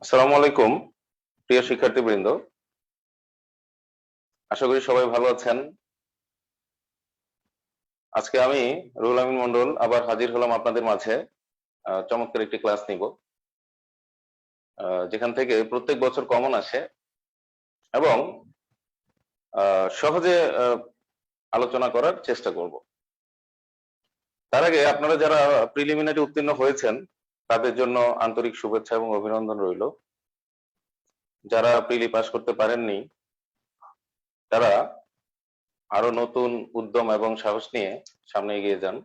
আসসালামু আলাইকুম প্রিয় শিক্ষার্থীবৃন্দ। আশা করি সবাই ভালো আছেন। আজকে আমি রুহুল আমিন মন্ডল আবার হাজির হলাম আপনাদের মাঝে চমৎকার একটি ক্লাস নিব, যেখান থেকে প্রত্যেক বছর কমন আসে এবং সহজে আলোচনা করার চেষ্টা করব। তার আগে আপনারা যারা প্রিলিমিনারি উত্তীর্ণ হয়েছেন তাদের জন্য আন্তরিক শুভেচ্ছা এবং অভিনন্দন রইল। যারা প্রিলি পাস করতে পারেননি তারা আরো নতুন উদ্যম এবং সাহস নিয়ে সামনে এগিয়ে যান।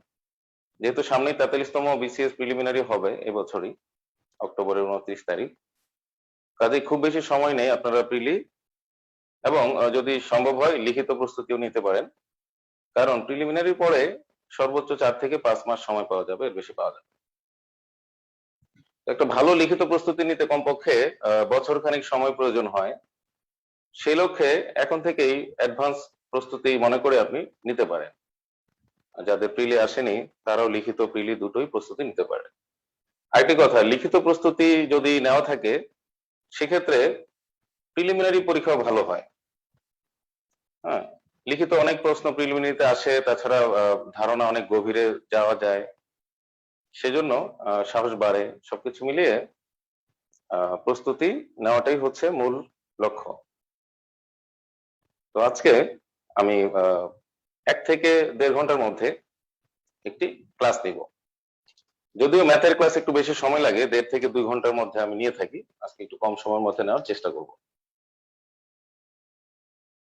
যেহেতু সামনে 43তম বিসিএস প্রিলিমিনারি হবে এবছরই, অক্টোবরের 29 তারিখ। কাজে খুব বেশি সময় নেই, আপনারা প্রিলি এবং যদি সম্ভব হয় লিখিত প্রস্তুতিও নিতে পারেন, কারণ প্রিলিমিনারি পরে সর্বোচ্চ 4 থেকে 5 মাস সময় পাওয়া যাবে, এর বেশি পাওয়া যাবে। একটা ভালো লিখিত প্রস্তুতি নিতে কমপক্ষে বছর খানিক সময় প্রয়োজন হয়। সেই লক্ষ্যে এখন থেকেই অ্যাডভান্স প্রস্তুতি মনে করে আপনি নিতে পারেন। যাদের প্রিলি আসেনি তারাও লিখিত প্রিলি দুটোই প্রস্তুতি নিতে পারে। আরেকটি কথা, লিখিত প্রস্তুতি যদি নেওয়া থাকে সেক্ষেত্রে প্রিলিমিনারি পরীক্ষাও ভালো হয়। হ্যাঁ, লিখিত অনেক প্রশ্ন প্রিলিমিনারিতে আসে, তাছাড়া ধারণা অনেক গভীরে যাওয়া যায়, সেজন্য সাহস বাড়ে। সবকিছু মিলিয়ে প্রস্তুতি নেওয়াটাই হচ্ছে মূল লক্ষ্য। তো আজকে আমি 1 থেকে 1.5 ঘন্টার মধ্যে একটি ক্লাস নিব। যদিও ম্যাথের ক্লাস একটু বেশি সময় লাগে, 1.5 থেকে 2 ঘন্টার মধ্যে আমি নিয়ে থাকি, আজকে একটু কম সময়ের মধ্যে নেওয়ার চেষ্টা করব।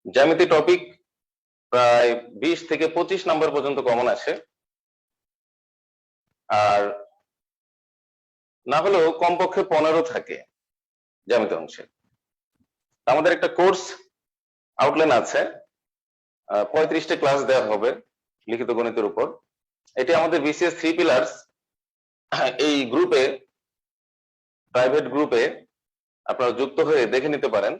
জ্যামিতি টপিক প্রায় 20 থেকে 25 নাম্বার পর্যন্ত কমন আসে, আর না হলেও কমপক্ষে 15 থাকে জ্যামিতি অংশে। আমাদের একটা কোর্স আউটলাইন আছে, 35টা ক্লাস দেওয়া হবে লিখিত গণিতের উপর। এটি আমাদের বিসিএস 3 পিলার্স এই গ্রুপে, প্রাইভেট গ্রুপে আপনারা যুক্ত হয়ে দেখে নিতে পারেন।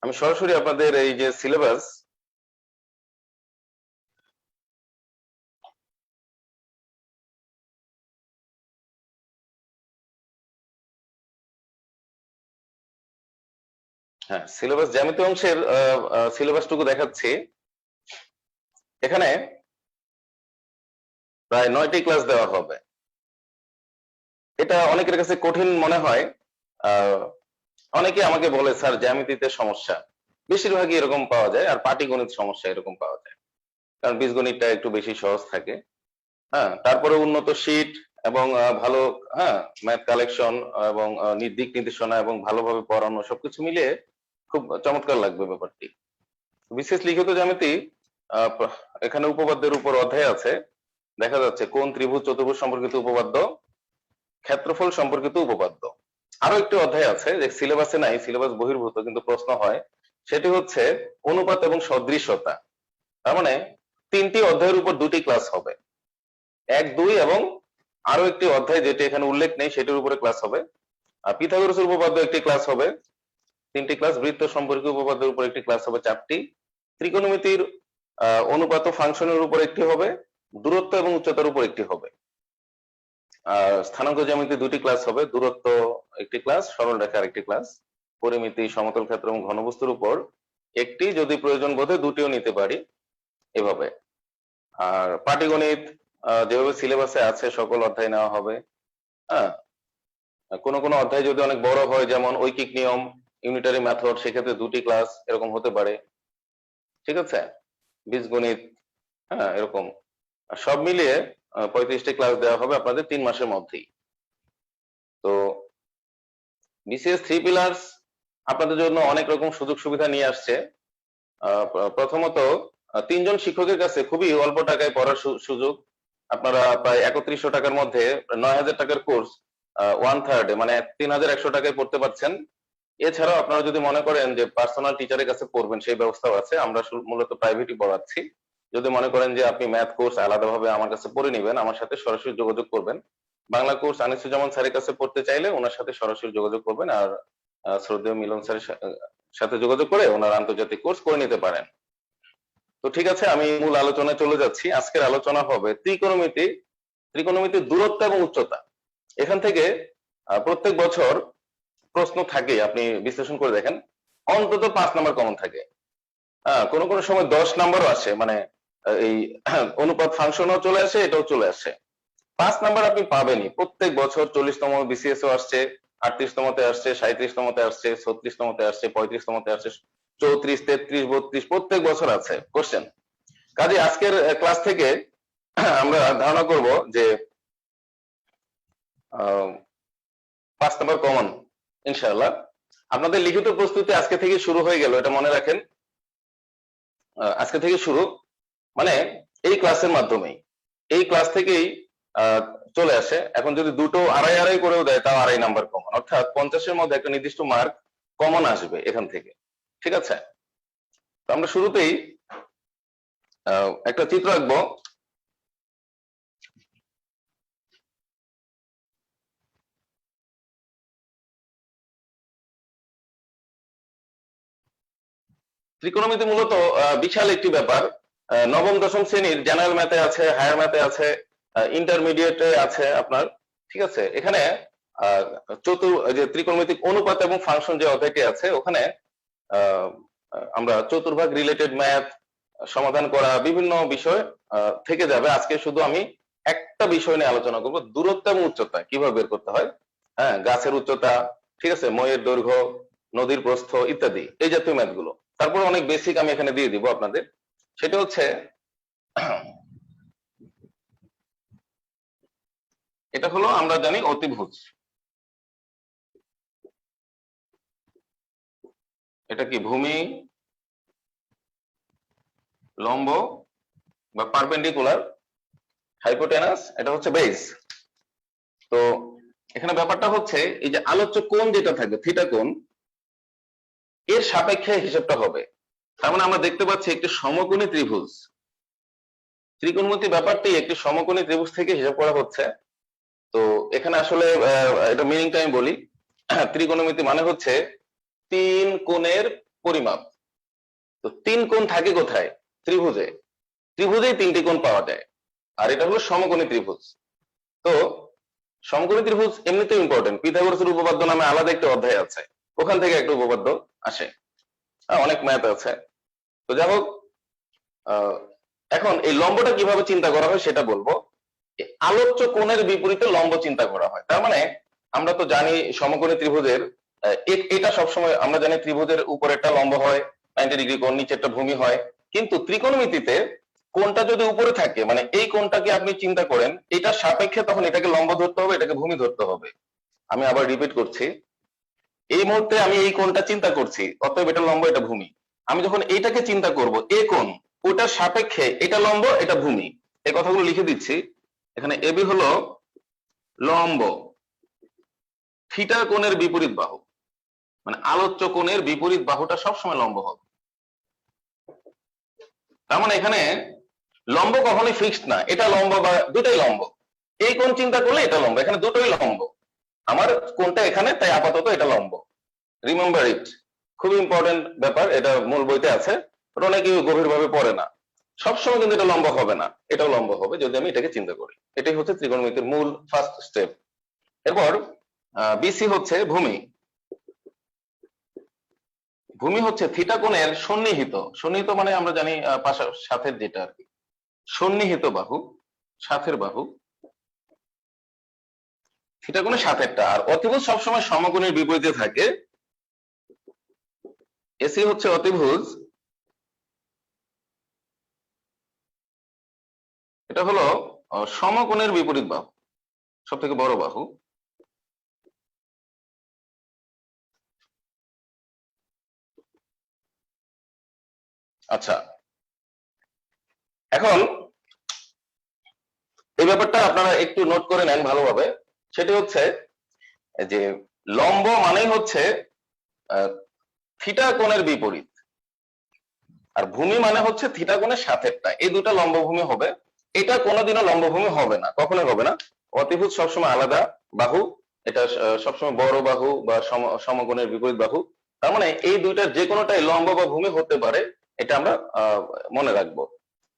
আমি সরাসরি আপনাদের এই যে সিলেবাস, হ্যাঁ সিলেবাস জ্যামিতি অংশের সিলেবাসটুকু দেখাচ্ছি। এখানে প্রায় 9টি ক্লাস দেওয়া হবে। এটা অনেকের কাছে কঠিন মনে হয়। অনেকে আমাকে বলে স্যার জ্যামিতিতে সমস্যা, বেশিরভাগই এরকম পাওয়া যায়, আর পাটিগণিত সমস্যা এরকম পাওয়া যায়, কারণ বীজগণিতটা একটু বেশি সহজ থাকে। হ্যাঁ, তারপরে উন্নত শীট এবং ভালো, হ্যাঁ, ম্যাথ কালেকশন এবং দিক নির্দেশনা এবং ভালোভাবে পড়ানো, সবকিছু মিলিয়ে খুব চমৎকার লাগবে ব্যাপারটি। বিশেষ লিখিত জ্যামিতি, এখানে উপপাদ্যের উপর অধ্যায় আছে, দেখা যাচ্ছে কোন ত্রিভুজ চতুর্ভুজ সম্পর্কিত উপপাদ্য, ক্ষেত্রফল সম্পর্কিত উপপাদ্য। আরো একটি অধ্যায় আছে যে সিলেবাসে নাই, সিলেবাস বহির্ভূত কিন্তু প্রশ্ন হয়, সেটি হচ্ছে অনুপাত এবং সদৃশতা। তার মানে 3টি অধ্যায়ের উপর 2টি ক্লাস হবে, 1, 2 এবং আরো একটি অধ্যায় যেটি এখানে উল্লেখ নেই সেটির উপরে ক্লাস হবে। আর পিথাগোরাসের উপপাদ্য একটি ক্লাস হবে, 3টি ক্লাস। বৃত্ত সম্পর্কিত উপপাদ্যের উপর একটি ক্লাস হবে 4টি। ত্রিকোণমিতির অনুপাত ও ফাংশনের উপর একটি হবে, দূরত্ব এবং উচ্চতার উপর একটি হবে। স্থানাঙ্ক জ্যামিতি 2টি ক্লাস হবে, দূরত্ব একটি ক্লাস, সরল রেখা আরেকটি ক্লাস। পরিমিতি, সমতল ক্ষেত্র এবং ঘনবস্তুর উপর একটি, যদি প্রয়োজন বোধে 2টিও নিতে পারি, এভাবে। আর পাটিগণিত যেভাবে সিলেবাসে আছে সকল অধ্যায় নেওয়া হবে। হ্যাঁ, কোনো কোনো অধ্যায় যদি অনেক বড় হয়, যেমন ঐকিক নিয়ম, ইউনিটারি মেথড, সেক্ষেত্রে 2টি ক্লাস এরকম হতে পারে, ঠিক আছে, বীজগণিত, হ্যাঁ, এরকম সব মিলিয়ে 35টি ক্লাস দেওয়া হবে আপনাদের 3 মাসের মধ্যেই। তো বিসিএস 3 পিলার্স আপনাদের জন্য অনেক রকম সুযোগ সুবিধা নিয়ে আসছে। প্রথমত 3 জন শিক্ষকের কাছে খুবই অল্প টাকায় পড়ার সুযোগ। আপনারা প্রায় 3100 টাকার মধ্যে 9000 টাকার কোর্স 1/3 মানে 3100 টাকায় পড়তে পারছেন। এছাড়াও আপনারা যদি মনে করেন যে পার্সোনাল টিচারের কাছে পড়বেন, সেই ব্যবস্থাও আছে। আমরা মূলত প্রাইভেটই পড়াচ্ছি, যদি মনে করেন যে আপনি ম্যাথ কোর্স আলাদাভাবে আমার কাছে পড়ে নেবেন, আমার সাথে সরাসরি যোগাযোগ করবেন। বাংলা কোর্স আনিসুজ্জামান স্যারের কাছে পড়তে চাইলে ওনার সাথে সরাসরি যোগাযোগ করবেন, আর শ্রদ্ধেয় মিলন স্যারের সাথে যোগাযোগ করে ওনার আন্তর্জাতিক কোর্স করে নিতে পারেন। তো ঠিক আছে, আমি মূল আলোচনায় চলে যাচ্ছি। আজকের আলোচনা হবে ত্রিকোণমিতি, ত্রিকোণমিতির দূরত্ব এবং উচ্চতা। এখান থেকে প্রত্যেক বছর প্রশ্ন থাকে, আপনি বিশ্লেষণ করে দেখেন অন্তত 5 নাম্বার কমন থাকে। কোন কোন সময় 10 নাম্বারও আসে, মানে এই অনুপাত ফাংশনও চলে আসে, এটাও চলে আসে। 5 নাম্বার আপনি পাবেনই প্রত্যেক বছর। 40তম বিসিএস ও আসছে, 38তমতে আসছে, 37তমতে আসছে, 36তমতে আসছে, 35তমতে আসছে, 34, 33, 32 প্রত্যেক বছর আছে কোশ্চেন। কাজে আজকের ক্লাস থেকে আমরা ধারণা করব যে 5 নাম্বার কমন ইনশাআল্লাহ। আপনাদের লিখিত প্রস্তুতি আজকে থেকে শুরু হয়ে গেল, এটা মনে রাখেন। আজকে থেকে শুরু মানে এই ক্লাসের মাধ্যমেই, এই ক্লাস থেকেই চলে আসে। এখন যদি দুটো আড়াই আড়াই করেও দেয় তাও 2.5 নাম্বার কমন, অর্থাৎ 50-এর মধ্যে একটা নির্দিষ্ট মার্ক কমন আসবে এখান থেকে। ঠিক আছে, তো আমরা শুরুতেই একটা চিত্র আঁকবো। ত্রিকোণমিতি মূলত বিশাল একটি ব্যাপার। নবম দশম শ্রেণীর জেনারেল ম্যাথে আছে, হায়ার ম্যাথে আছে, ইন্টারমিডিয়েটে আছে আপনার। ঠিক আছে, এখানে যে ত্রিকোণমিতিক অনুপাত এবং ফাংশন যে অধ্যায়টি আছে ওখানে আমরা চতুর্ভাগ রিলেটেড ম্যাথ সমাধান করা বিভিন্ন বিষয় থেকে যাবে। আজকে শুধু আমি একটা বিষয় নিয়ে আলোচনা করব, দূরত্ব এবং উচ্চতা কিভাবে বের করতে হয়। হ্যাঁ, গাছের উচ্চতা, ঠিক আছে, মইয়ের দৈর্ঘ্য, নদীর প্রস্থ ইত্যাদি, এই জাতীয় ম্যাথ গুলো। তারপর অনেক বেসিক আমি এখানে দিয়ে দিব আপনাদের। সেটা হচ্ছে এটা হলো আমরা জানি অতিভুজ। এটা কি ভূমি, লম্ব বা পারপেন্ডিকুলার, হাইপোটেনাস, এটা হচ্ছে বেস। তো এখানে ব্যাপারটা হচ্ছে এই যে আলোচ্য কোণ যেটা থাকবে থিটা কোণ, এর সাপেক্ষে হিসাবটা হবে। তার মানে আমরা দেখতে পাচ্ছি একটি সমকোণী ত্রিভুজ, ত্রিকোণমিতি ব্যাপারটি একটি সমকোণী ত্রিভুজ থেকে হিসাব করা হচ্ছে। তো এখানে আসলে এটা মিনিংটা আমি বলি। ত্রিকোণমিতি মানে হচ্ছে 3 কোণের পরিমাপ। তো 3 কোণ থাকে কোথায়? ত্রিভুজে। ত্রিভুজেই 3টি কোণ পাওয়া যায়, আর এটা হলো সমকোণী ত্রিভুজ। তো সমকোণী ত্রিভুজ এমনিতেই ইম্পর্টেন্ট। পিথাগোরাসের উপপাদ্য নামে আলাদা একটা অধ্যায় আছে, ওখান থেকে একটা উপপাদ্য আসে, অনেক ম্যাথ আছে। তো যাই হোক, এখন এই লম্বটা কিভাবে চিন্তা করা হয় সেটা বলবো। আলোচ্য কোণের বিপরীতে লম্ব চিন্তা করা হয়। তার মানে আমরা তো জানি সমকোণী ত্রিভুজের এটা সবসময় আমরা জানি ত্রিভুজের উপরে একটা লম্ব হয় 90 ডিগ্রি কোণ, নিচে একটা ভূমি হয়। কিন্তু ত্রিকোণমিতিতে কোণটা যদি উপরে থাকে, মানে এই কোণটাকে আপনি চিন্তা করেন, এটার সাপেক্ষে তখন এটাকে লম্ব ধরতে হবে, এটাকে ভূমি ধরতে হবে। আমি আবার রিপিট করছি, এই মুহূর্তে আমি এই কোণটা চিন্তা করছি, অতএব এটা লম্ব, এটা ভূমি। আমি যখন এইটাকে চিন্তা করব, এ কোণ, ওটার সাপেক্ষে এটা লম্ব, এটা ভূমি। এই কথাগুলো লিখে দিচ্ছি। এখানে এবি হলো লম্ব, থিটা কোণের বিপরীত বাহু, মানে আলোচ্য কোণের বিপরীত বাহুটা সবসময় লম্ব হবে। তার মানে এখানে লম্ব কখনোই ফিক্সড না, এটা লম্ব বা দুটাই লম্ব। এই কোণ চিন্তা করলে এটা লম্ব, এখানে দুটোই লম্ব। আমার কোণটা এখানে, তাই আপাতত এটা লম্ব। রিমেম্বার ইট, খুব ইম্পর্টেন্ট ব্যাপার, এটা মূল বইতে আছে, অনেকে গভীরভাবে পড়ে না। সবসময় কিন্তু এটা লম্ব হবে না, এটাও লম্ব হবে যদি আমি এটাকে চিন্তা করি। এটাই হচ্ছে ত্রিকোণমিতির মূল ফার্স্ট স্টেপ। এরপর বিসি হচ্ছে ভূমি। ভূমি হচ্ছে থিটা কোণের সন্নিহিত, সন্নিহিত মানে আমরা জানি সাথের, যেটা আর কি সন্নিহিত বাহু, সাথের বাহু, থিটা কোণের সাথেরটা। আর অতিভুজ সবসময় সমকোণের বিপরীতে থাকে। এসি হচ্ছে অতিভুজ, এটা হলো সমকোণের বিপরীত বাহু, সব থেকে বড় বাহু। আচ্ছা, এখন এই ব্যাপারটা আপনারা একটু নোট করে নেন ভালোভাবে। সেটি হচ্ছে যে লম্ব মানেই হচ্ছে থিটা কোণের বিপরীত। আর ভূমি মানে হচ্ছে থিটা কোণের সাথেরটা, এই দুটা লম্বভূমি হবে। এটা কোনোদিনও লম্বভূমি হবে না, কখনোই হবে না। অতিভুজ সবসময় আলাদা বাহু, এটা সবসময় বড় বাহু বা সমকোণের বিপরীত বাহু। তার মানে এই দুইটার যে কোনোটাই লম্ব বা ভূমি হতে পারে, এটা আমরা মনে রাখবো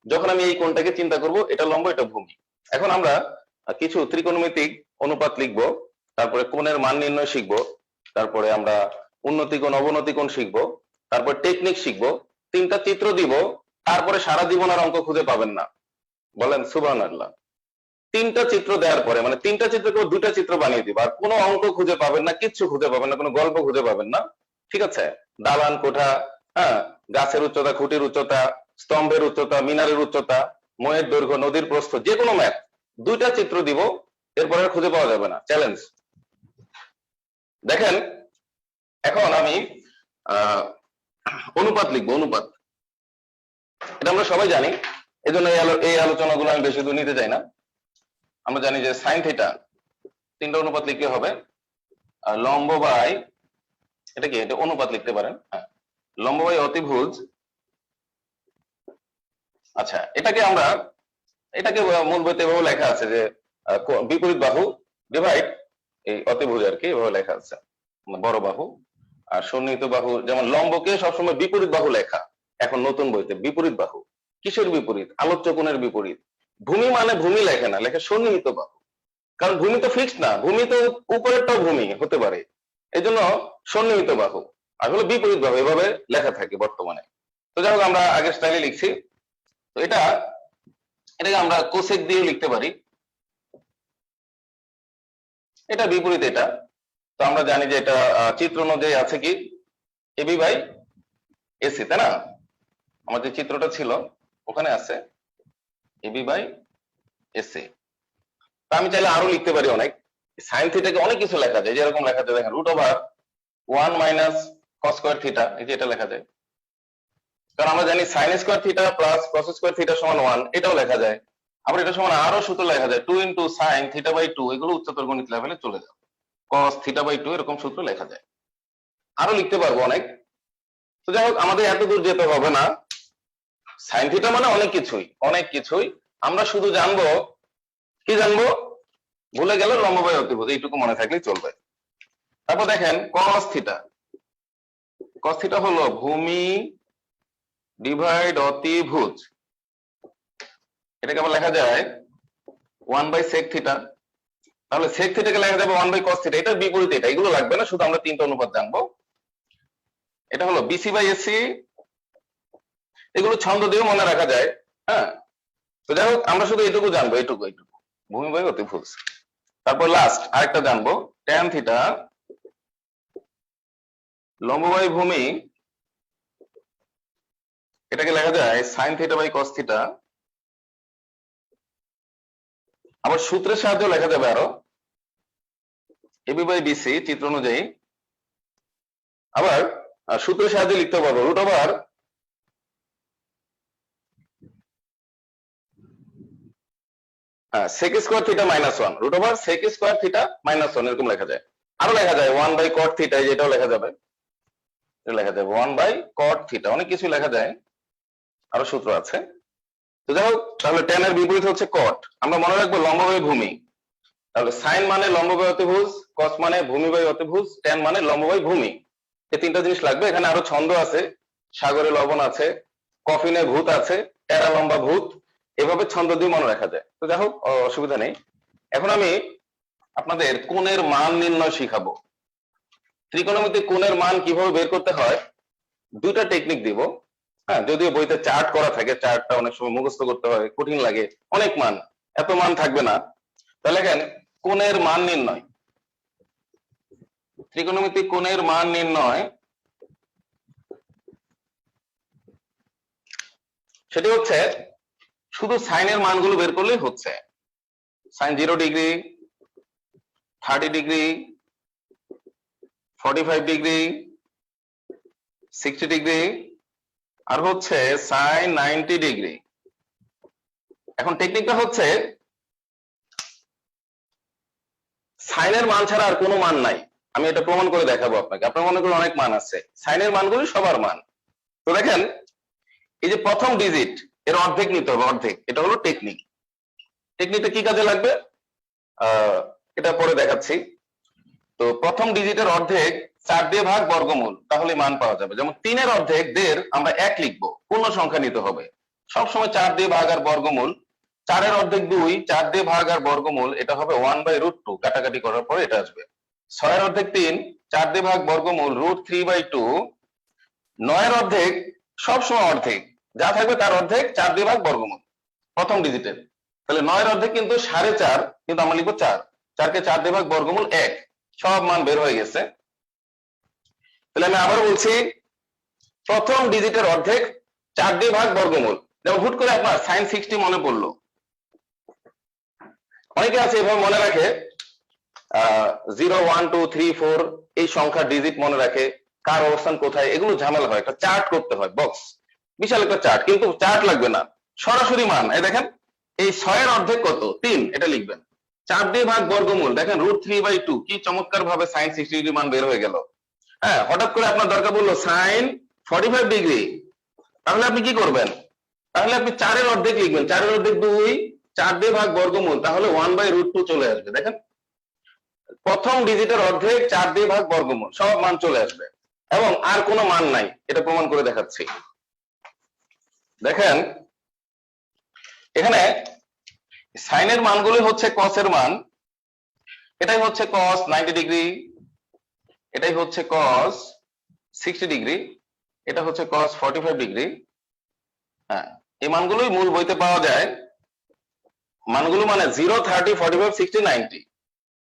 যখন আমি এই কোণটাকে চিন্তা করব, এটা লম্ব এটা ভূমি। এখন আমরা কিছু ত্রিকোণমিতিক অনুপাত লিখবো, তারপরে কোণের মান নির্ণয় শিখবো, তারপরে আমরা উন্নতি কোণ অবনতি কোণ শিখবো, তারপর টেকনিক শিখবো, তিনটা চিত্র দিব, তারপরে সারা জীবন আর অঙ্ক খুঁজে পাবেন না। বলেন সুবহানাল্লাহ। তিনটা চিত্র দেওয়ার পরে, মানে তিনটা চিত্র কেউ দুটা চিত্র বানিয়ে দিব, আর কোনো অঙ্ক খুঁজে পাবেন না, কিচ্ছু খুঁজে পাবেন না, কোনো গল্প খুঁজে পাবেন না। ঠিক আছে? দালান কোঠা, হ্যাঁ, গাছের উচ্চতা, খুঁটির উচ্চতা, স্তম্ভের উচ্চতা, মিনারের উচ্চতা, ময়ের দৈর্ঘ্য, নদীর প্রস্থ, যে কোনো ম্যাথ দুইটা চিত্র দিব, এরপরে আর খুঁজে পাওয়া যাবে না। চ্যালেঞ্জ। দেখেন এখন আমি অনুপাত লিখবো, অনুপাত। এটা আমরা সবাই জানি, এই জন্য এই আলোচনাগুলো আমি বেশি দূর নিতে চাই না। আমরা জানি যে সাইন থিটা, তিনটা অনুপাত লিখতে হবে। লম্ব বাই, এটা কি, এটা অনুপাত লিখতে পারেন, হ্যাঁ, লম্ব বাই অতিভুজ। আচ্ছা, এটাকে মূল বইতে এভাবে লেখা আছে যে বিপরীত বাহু ডিভাইড এই অতিভুজ আর কি, এভাবে লেখা আছে, বড় বাহু আর সন্নিহিত বাহু। যেমন লম্বকে সবসময় বিপরীত বাহু লেখা, এখন নতুন বইতে বিপরীত বাহু। কিসের বিপরীত? আলোচ্য কোণের বিপরীত। ভূমি মানে ভূমি লেখে না, লেখে সন্নিহিত বাহু, কারণ ভূমি তো ফিক্সড না, ভূমি তো উপরেরটাও ভূমি হতে পারে, এই জন্য সন্নিহিত বাহু আর হলো বিপরীত বাহু, এভাবে লেখা থাকে বর্তমানে। তো যাই হোক, আমরা আগের স্টাইলে লিখছি। তো এটাকে আমরা কোসেক দিয়ে লিখতে পারি, এটা বিপরীত এটা। তো আমরা জানি যে এটা চিত্র অনুযায়ী আছে কি এবি বাই এসি, তাই না? আমার যে চিত্রটা ছিল ওখানে আছে এবি বাই এসি। তা আমি চাইলে আরো লিখতে পারি অনেক। সাইন থিটাকে অনেক কিছু লেখা যায়, যেরকম লেখা যায় দেখেন root over 1 minus cos square theta, এই যে এটা লেখা যায়। কারণ আমরা জানি sine square theta plus cos square theta সমান 1, এটাও লেখা যায়। আবার এটা সমান আরো সূত্র লেখা যায় 2 ইনটু সাইন থিটা বাই 2, এগুলো উচ্চতর গণিত লেভেলে চলে যাবে। কস থিটা বাই 2 এরকম সূত্র লেখা যায়, আরো লিখতে পারবো অনেক। তো যাই হোক, আমাদের এত দূর যেতে হবে না। সাইন থিটা মানে অনেক কিছুই, অনেক কিছুই। আমরা শুধু জানবো, কি জানবো? ভুলে গেলে লম্ব বাই অতিভুজ, এইটুকু মনে থাকলেই চলবে। তারপর দেখেন কস থিটা, কস থিটা হলো ভূমি ডিভাইড অতিভুজ। এটাকে আবার লেখা যায় 1 বাই সেক থিটা। তাহলে সেক থিটাকে লেখা যাবে 1 বাই কস থিটা, এটার বিপরীত এটা, এগুলো লাগবে না, শুধু আমরা তিনটা অনুপাত জানবো। এটা হলো বিসি বাই এসি, এগুলো ছন্দ দিয়েও মনে রাখা যায়, হ্যাঁ। তো যাই হোক, আমরা শুধু এইটুকু জানবো, এইটুকু ভূমি বাই অতিভুজ। তারপর লাস্ট আরেকটা জানবো, ট্যান থিটা লম্ব বাই ভূমি, এটাকে লেখা যায় sine theta by cos theta. আবার সূত্রের সাহায্যে লেখা যাবে আরো এবি বাই বিসি চিত্র অনুযায়ী। আবার সূত্রের সাহায্যে লিখতে পারবো root over sec square theta minus 1, root over sec square theta minus 1, এরকম লেখা যায়। আরো লেখা যায় 1 বাই কট থিটা, যেটাও লেখা যাবে, লেখা যাবে 1 বাই কট থিটা, অনেক কিছু লেখা যায়, আরো সূত্র আছে। তো যাই হোক, তাহলে ট্যান এর বিপরীত হচ্ছে কট। আমরা মনে রাখবো লম্ব বাই ভূমি, তাহলে সাইন মানে লম্ব বাই অতিভুজ, কস মানে ভূমি বাই অতিভুজ, ট্যান মানে লম্ব বাই ভূমি। এই তিনটা জিনিস লাগবে। এখানে আরো ছন্দ আছে, সাগরে লবণ আছে, কফিনে ভূত আছে, টেরা লম্বা ভূত, এভাবে ছন্দ দিয়ে মনে রাখা যায়। তো যাই হোক, অসুবিধা নেই। এখন আমি আপনাদের কোণের মান নির্ণয় শিখাবো। ত্রিকোণমিতিক কোণের মান কিভাবে বের করতে হয় দুইটা টেকনিক দিব, হ্যাঁ। যদিও বইতে চার্ট করা থাকে, চার্টটা অনেক সময় মুখস্থ করতে হয়, কঠিন লাগে, অনেক মান, এত মান থাকবে না। তাহলে দেখেন কোণের মান নির্ণয়, ত্রিকোণমিতিক কোণের মান নির্ণয়, সেটি হচ্ছে শুধু সাইনের মানগুলো বের করলেই হচ্ছে। Sine 0 degree, 30 degree, 45 degree, 60 degree, আর হচ্ছে সাইন 90 ডিগ্রি। এখন টেকনিকটা হচ্ছে সাইনের মান ছাড়া আর কোনো মান নাই, আমি এটা প্রমাণ করে দেখাবো আপনাকে। আপনার মনে করেন অনেক মান আছে, সাইনের মানগুলি সবার মান। তো দেখেন এই যে প্রথম ডিজিট এর অর্ধেক নিতে হবে, অর্ধেক। এটা হলো টেকনিক। টেকনিকটা কি কাজে লাগবে এটা পরে দেখাচ্ছি। তো প্রথম ডিজিটের অর্ধেক 4 দিয়ে ভাগ বর্গমূল, তাহলে মান পাওয়া যাবে। যেমন 3 এর অর্ধেক 1.5 আমরা 1 লিখবো, পূর্ণ সংখ্যা নিতে হবে। সবসময় 4 দিয়ে ভাগ আর বর্গমূল। 4 এর অর্ধেক 2, 4 দিয়ে ভাগ আর বর্গমূল, এটা হবে 1/√2, কাটাকাটি করার পরে এটা আসবে। 6 এর অর্ধেক 3, 4 দিয়ে ভাগ বর্গমূল √3/2। 9 এর অর্ধেক সবসময় অর্ধেক, যা থাকবে তার অর্ধেক 4 দিয়ে ভাগ বর্গমূল প্রথম ডিজিটের। তাহলে 9 এর অর্ধেক কিন্তু 4.5, কিন্তু আমরা লিখবো 4, 4 কে 4 দিয়ে ভাগ বর্গমূল 1। সব মান বের হয়ে গেছে। তাহলে আমি আবার বলছি, প্রথম ডিজিটের অর্ধেক 4 দিয়ে ভাগ বর্গমূল। যেমন হুট করে আপনার sin 60 মনে পড়লো, অনেকে আছে এভাবে মনে রাখে 0 1 2 3 4 এই সংখ্যা ডিজিট মনে রাখে, কার অবস্থান কোথায়, এগুলো ঝামেলা হয়, একটা চার্ট করতে হয়, বক্স, বিশাল একটা চার্ট। কিন্তু চার্ট লাগবে না, সরাসরি মান। এই দেখেন, এই 6 এর অর্ধেক কত, 3, এটা লিখবেন। 4 দিয়ে ভাগ বর্গমূল, দেখেন √3/2, কি চমৎকার ভাবে sin 60 ডিগ্রি মান বের হয়ে গেল। হ্যাঁ, হঠাৎ করে আপনার দরকার পড়লো sin 45 ডিগ্রি, তাহলে আপনি কি করবেন? তাহলে আপনি 4 এর অর্ধেক লিখবেন, 4 এর অর্ধেক 2, 4 দিয়ে ভাগ বর্গমূল, তাহলে 1/√2 চলে আসবে। দেখেন, প্রথম ডিজিটের অর্ধেক 4 দিয়ে ভাগ বর্গমূল, সব মান চলে আসবে এবং আর কোনো মান নাই। এটা প্রমাণ করে দেখাচ্ছি। দেখেন, এখানে সাইনের মানগুলো হচ্ছে cos এর মান, এটাই হচ্ছে cos 90 ডিগ্রি, এটাই হচ্ছে cos 60 ডিগ্রি, এটা হচ্ছে cos 45 ডিগ্রি। হ্যাঁ, এই মানগুলোই মূল বইতে পাওয়া যায়। মানগুলো মানে 0, 30, 45, 60, 90,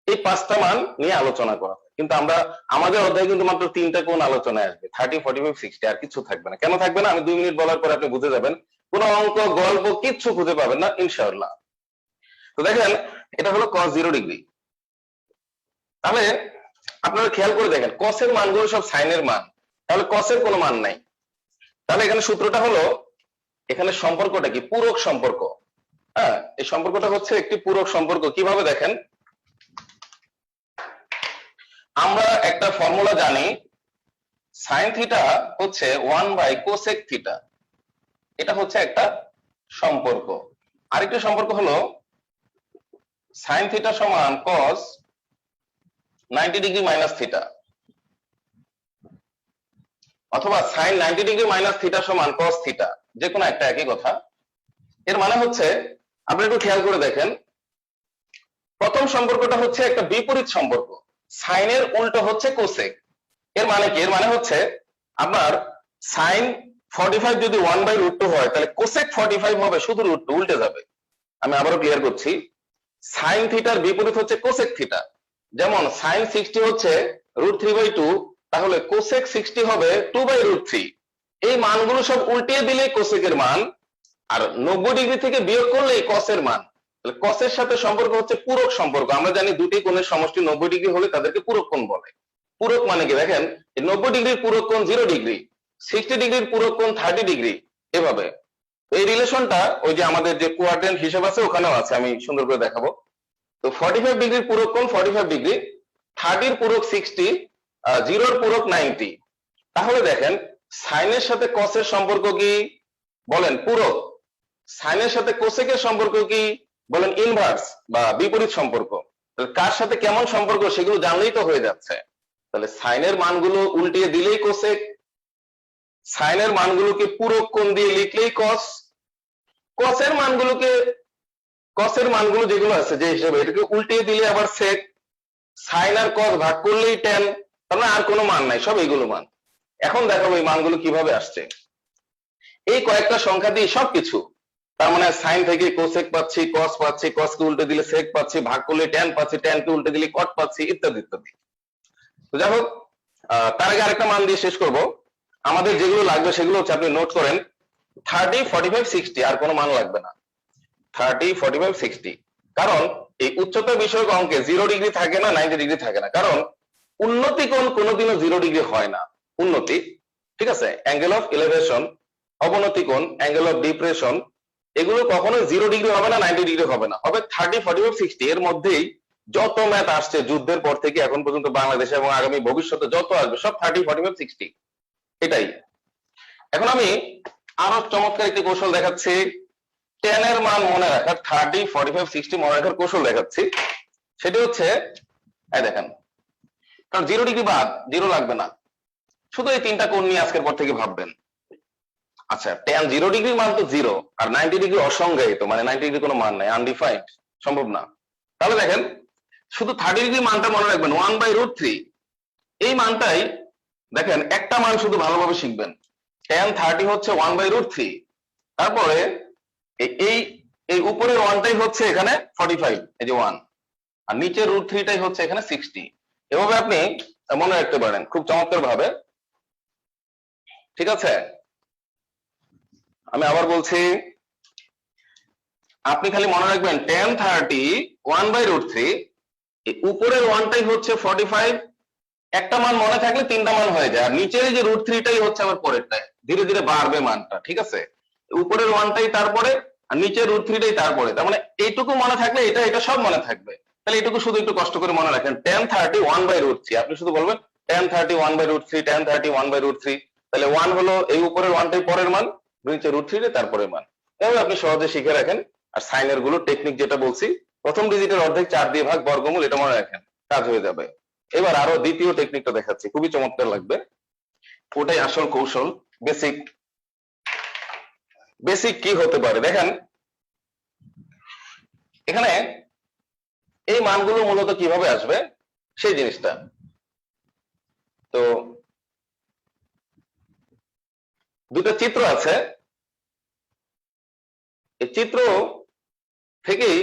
এই 5টা মান নিয়ে আলোচনা করা হয়। কিন্তু আমরা আমাদের অধ্যায়ে কিন্তু মাত্র 3টা কোণ আলোচনায় আসবে, 30, 45, 60, আর কিছু থাকবে না। কেন থাকবে না আমি 2 মিনিট বলার পর আপনি বুঝে যাবেন। কোনো অঙ্ক, গল্প কিচ্ছু খুঁজে পাবেন না ইনশাআল্লাহ। তো দেখেন, এটা হলো cos 0 ডিগ্রি। তাহলে আপনারা খেয়াল করে দেখেন, cos এর মানগুলো সব সাইনের মান, তাহলে cos এর কোনো মান নাই। তাহলে এখানে সূত্রটা হলো, এখানে সম্পর্কটা কি, পূরক সম্পর্ক। হ্যাঁ, এই সম্পর্কটা হচ্ছে একটি পূরক সম্পর্ক। কিভাবে দেখেন, আমরা একটা ফর্মুলা জানি, sin থিটা হচ্ছে 1/cosec থিটা, এটা হচ্ছে একটা সম্পর্ক। আরেকটা সম্পর্ক হলো sin থিটা সমান cos 90 ডিগ্রি মাইনাস থিটা, অথবা sin 90 ডিগ্রি মাইনাস থিটা সমান cos থিটা, যে কোনো একটা একই কথা। এর মানে হচ্ছে, আপনি একটু খেয়াল করে দেখেন, প্রথম সম্পর্কটা হচ্ছে একটা বিপরীত সম্পর্ক, সাইন এর উল্টো হচ্ছে কোসেক। এর মানে কি, এর মানে হচ্ছে আপনার sin 45 যদি 1/√2 হয়, তাহলে কোসেক 45 হবে শুধু √2, উল্টে যাবে। আমি আবারও ক্লিয়ার করছি, sin থিটার বিপরীত হচ্ছে কোসেক থিটা। যেমন sin 60 হচ্ছে √3/2, তাহলে কোসেক 60 হবে 2/√3। এই মানগুলো সব উল্টিয়ে দিলে কোসেকের মান, আর 90 ডিগ্রি থেকে বিয়োগ করলে কসের মান। তাহলে কসের সাথে সম্পর্ক হচ্ছে পূরক সম্পর্ক। আমরা জানি দুটি কোণের সমষ্টি 90 ডিগ্রি হলে তাদেরকে পূরক কোণ বলে। পূরক মানে কি, দেখেন 90 ডিগ্রির পূরক কোণ 0 ডিগ্রি, 60 ডিগ্রির পূরক কোণ 30 ডিগ্রি, এভাবে। এই রিলেশনটা ওই যে আমাদের যে কোয়াড্রেন্ট হিসাব আছে ওখানেও আছে, আমি সুন্দর করে দেখাবো। তো 45 ডিগ্রির পূরক কোণ 45 ডিগ্রি, 30 এর পূরক 60, 0 এর পূরক 90। তাহলে দেখেন, সাইনের সাথে কসের সম্পর্ক কি, বলেন পূরক। সাইনের সাথে কোসেকের সম্পর্ক কি, বলেন ইনভার্স বা বিপরীত সম্পর্ক। তাহলে কার সাথে কেমন সম্পর্ক সেগুলো জানলেই তো হয়ে যাচ্ছে। তাহলে সাইনের মানগুলো উল্টিয়ে দিলেই কোসেক, সাইনের মানগুলোকে পূরক কোণ দিয়ে লিখলেই কস, কসের মানগুলোকে, কসের মানগুলো যেগুলো আছে যে হিসেবে, এটাকে উল্টিয়ে দিলে আবার সেক, সাইন আর কস ভাগ করলেই ট্যান, তার মানে আর কোনো মান নাই, সব এইগুলো মান। এখন দেখাবো এই মানগুলো কিভাবে আসছে। এই কয়েকটা সংখ্যা দিয়ে সবকিছু, তার মানে সাইন থেকে কোসেক পাচ্ছি, কস পাচ্ছি, কসকে উল্টে দিলে সেক পাচ্ছি, ভাগ করলে ট্যান পাচ্ছি, ট্যানকে উল্টে দিলে কট পাচ্ছি, ইত্যাদি ইত্যাদি। তো যাই হোক, তার আগে আরেকটা মান দিয়ে শেষ করব। আমাদের যেগুলো লাগবে সেগুলো হচ্ছে, আপনি নোট করেন 30, 45, 60, আর কোনো মান লাগবে না। 30, 45, 60, কারণ এই উচ্চতা বিষয়ক অঙ্কে 0 ডিগ্রি থাকে না, 90 ডিগ্রি থাকে না। কারণ উন্নতি কোণ কোনোদিনও 0 ডিগ্রি হয় না। উন্নতি, ঠিক আছে, অ্যাঙ্গেল অফ এলিভেশন, অবনতি কোণ অ্যাঙ্গেল অফ ডিপ্রেশন, এগুলো কখনোই 0 ডিগ্রি হবে না, 90 ডিগ্রি হবে না, হবে 30, 45, 60। এর মধ্যেই যত ম্যাথ আসছে যুদ্ধের পর থেকে এখন পর্যন্ত বাংলাদেশে এবং আগামী ভবিষ্যতে যত আসবে সব 30, 45, 60, এটাই। এখন আমি আরো চমৎকার একটি কৌশল দেখাচ্ছি, 10 এর মান মনে রাখার, 30, 45, 60 মনে রাখার কৌশল দেখাচ্ছি। সেটি হচ্ছে এই দেখেন, কারণ 0 ডিগ্রি বাদ, 0 লাগবে না, শুধু এই তিনটা কোণ নিয়ে আজকের পর থেকে ভাববেন। আচ্ছা, tan 0 ডিগ্রি মান তো 0, আর 90 ডিগ্রি অসংজ্ঞায়িত, মানে 90 ডিগ্রি কোনো মান নাই, আনডিফাইন্ড, সম্ভব না। তাহলে দেখেন, শুধু 30 ডিগ্রি মানটা মনে রাখবেন, 1/√3। এই মানটাই দেখেন, একটা মান শুধু ভালোভাবে শিখবেন, tan 30 হচ্ছে 1/√3, তারপরে এই এই উপরের 1টাই হচ্ছে এখানে 45, এই যে 1, আর নিচের √3টাই হচ্ছে এখানে 60। এভাবে আপনি মনে রাখতে পারেন খুব চমৎকার ভাবে, ঠিক আছে? আমি আবার বলছি, আপনি খালি মনে রাখবেন tan 30 1/√3, উপরের 1টাই হচ্ছে 45, একটা মান মনে থাকলে তিনটা মান হয়ে যায়, আর নিচের যে √3টাই হচ্ছে আমার পরেরটায়, ধীরে ধীরে বাড়বে মানটা, ঠিক আছে? উপরের 1টাই তারপরে, আর নিচের √3টাই তারপরে, তার মানে এইটুকু মনে থাকলে এটা এটা সব মনে থাকবে। তাহলে এইটুকু শুধু একটু কষ্ট করে মনে রাখেন, tan 30 1/√3, আপনি শুধু বলবেন tan 30 1/√3, tan 30 1/√3, তাহলে 1 হলো এই উপরের 1টাই পরের মান, নিচের √3টাই তারপরের মান। এভাবে আপনি সহজে শিখে রাখেন। আর সাইনের গুলো টেকনিক যেটা বলছি, প্রথম ডিজিটের অর্ধেক 4 দিয়ে ভাগ, বর্গমূল, এটা মনে রাখেন, কাজ হয়ে যাবে। এবার আরো দ্বিতীয় টেকনিকটা দেখাচ্ছি, খুবই চমৎকার লাগবে, ওটাই আসল কৌশল। বেসিক বেসিক কি হতে পারে দেখেন, এখানে এই মানগুলো মূলত কিভাবে আসবে সেই জিনিসটা। তো দুটো চিত্র আছে, এই চিত্র থেকেই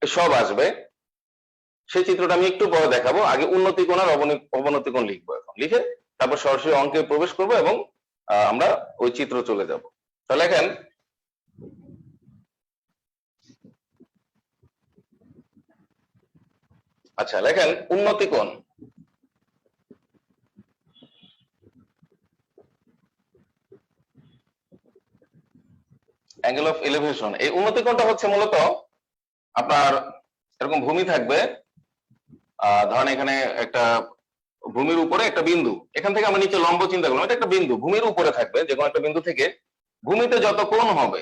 সব আসবে। সেই চিত্রটা আমি একটু পরে দেখাবো, আগে উন্নতি কোণ আর অবনতি কোণ লিখবো। এখন লিখে তারপর সরাসরি অঙ্কে প্রবেশ করব এবং আমরা ওই চিত্র চলে যাব। তাহলে লেখেন, আচ্ছা লেখেন উন্নতি কোণ, অ্যাঙ্গেল অফ এলিভেশন। এই উন্নতি কোণটা হচ্ছে মূলত আপনার এরকম ভূমি থাকবে, ধরেন এখানে একটা ভূমির উপরে একটা বিন্দু, এখান থেকে আমরা নিচে লম্ব চিন্তা করলাম, এটা একটা বিন্দু ভূমির উপরে থাকবে, যে কোনো একটা বিন্দু থেকে ভূমিতে যত কোণ হবে,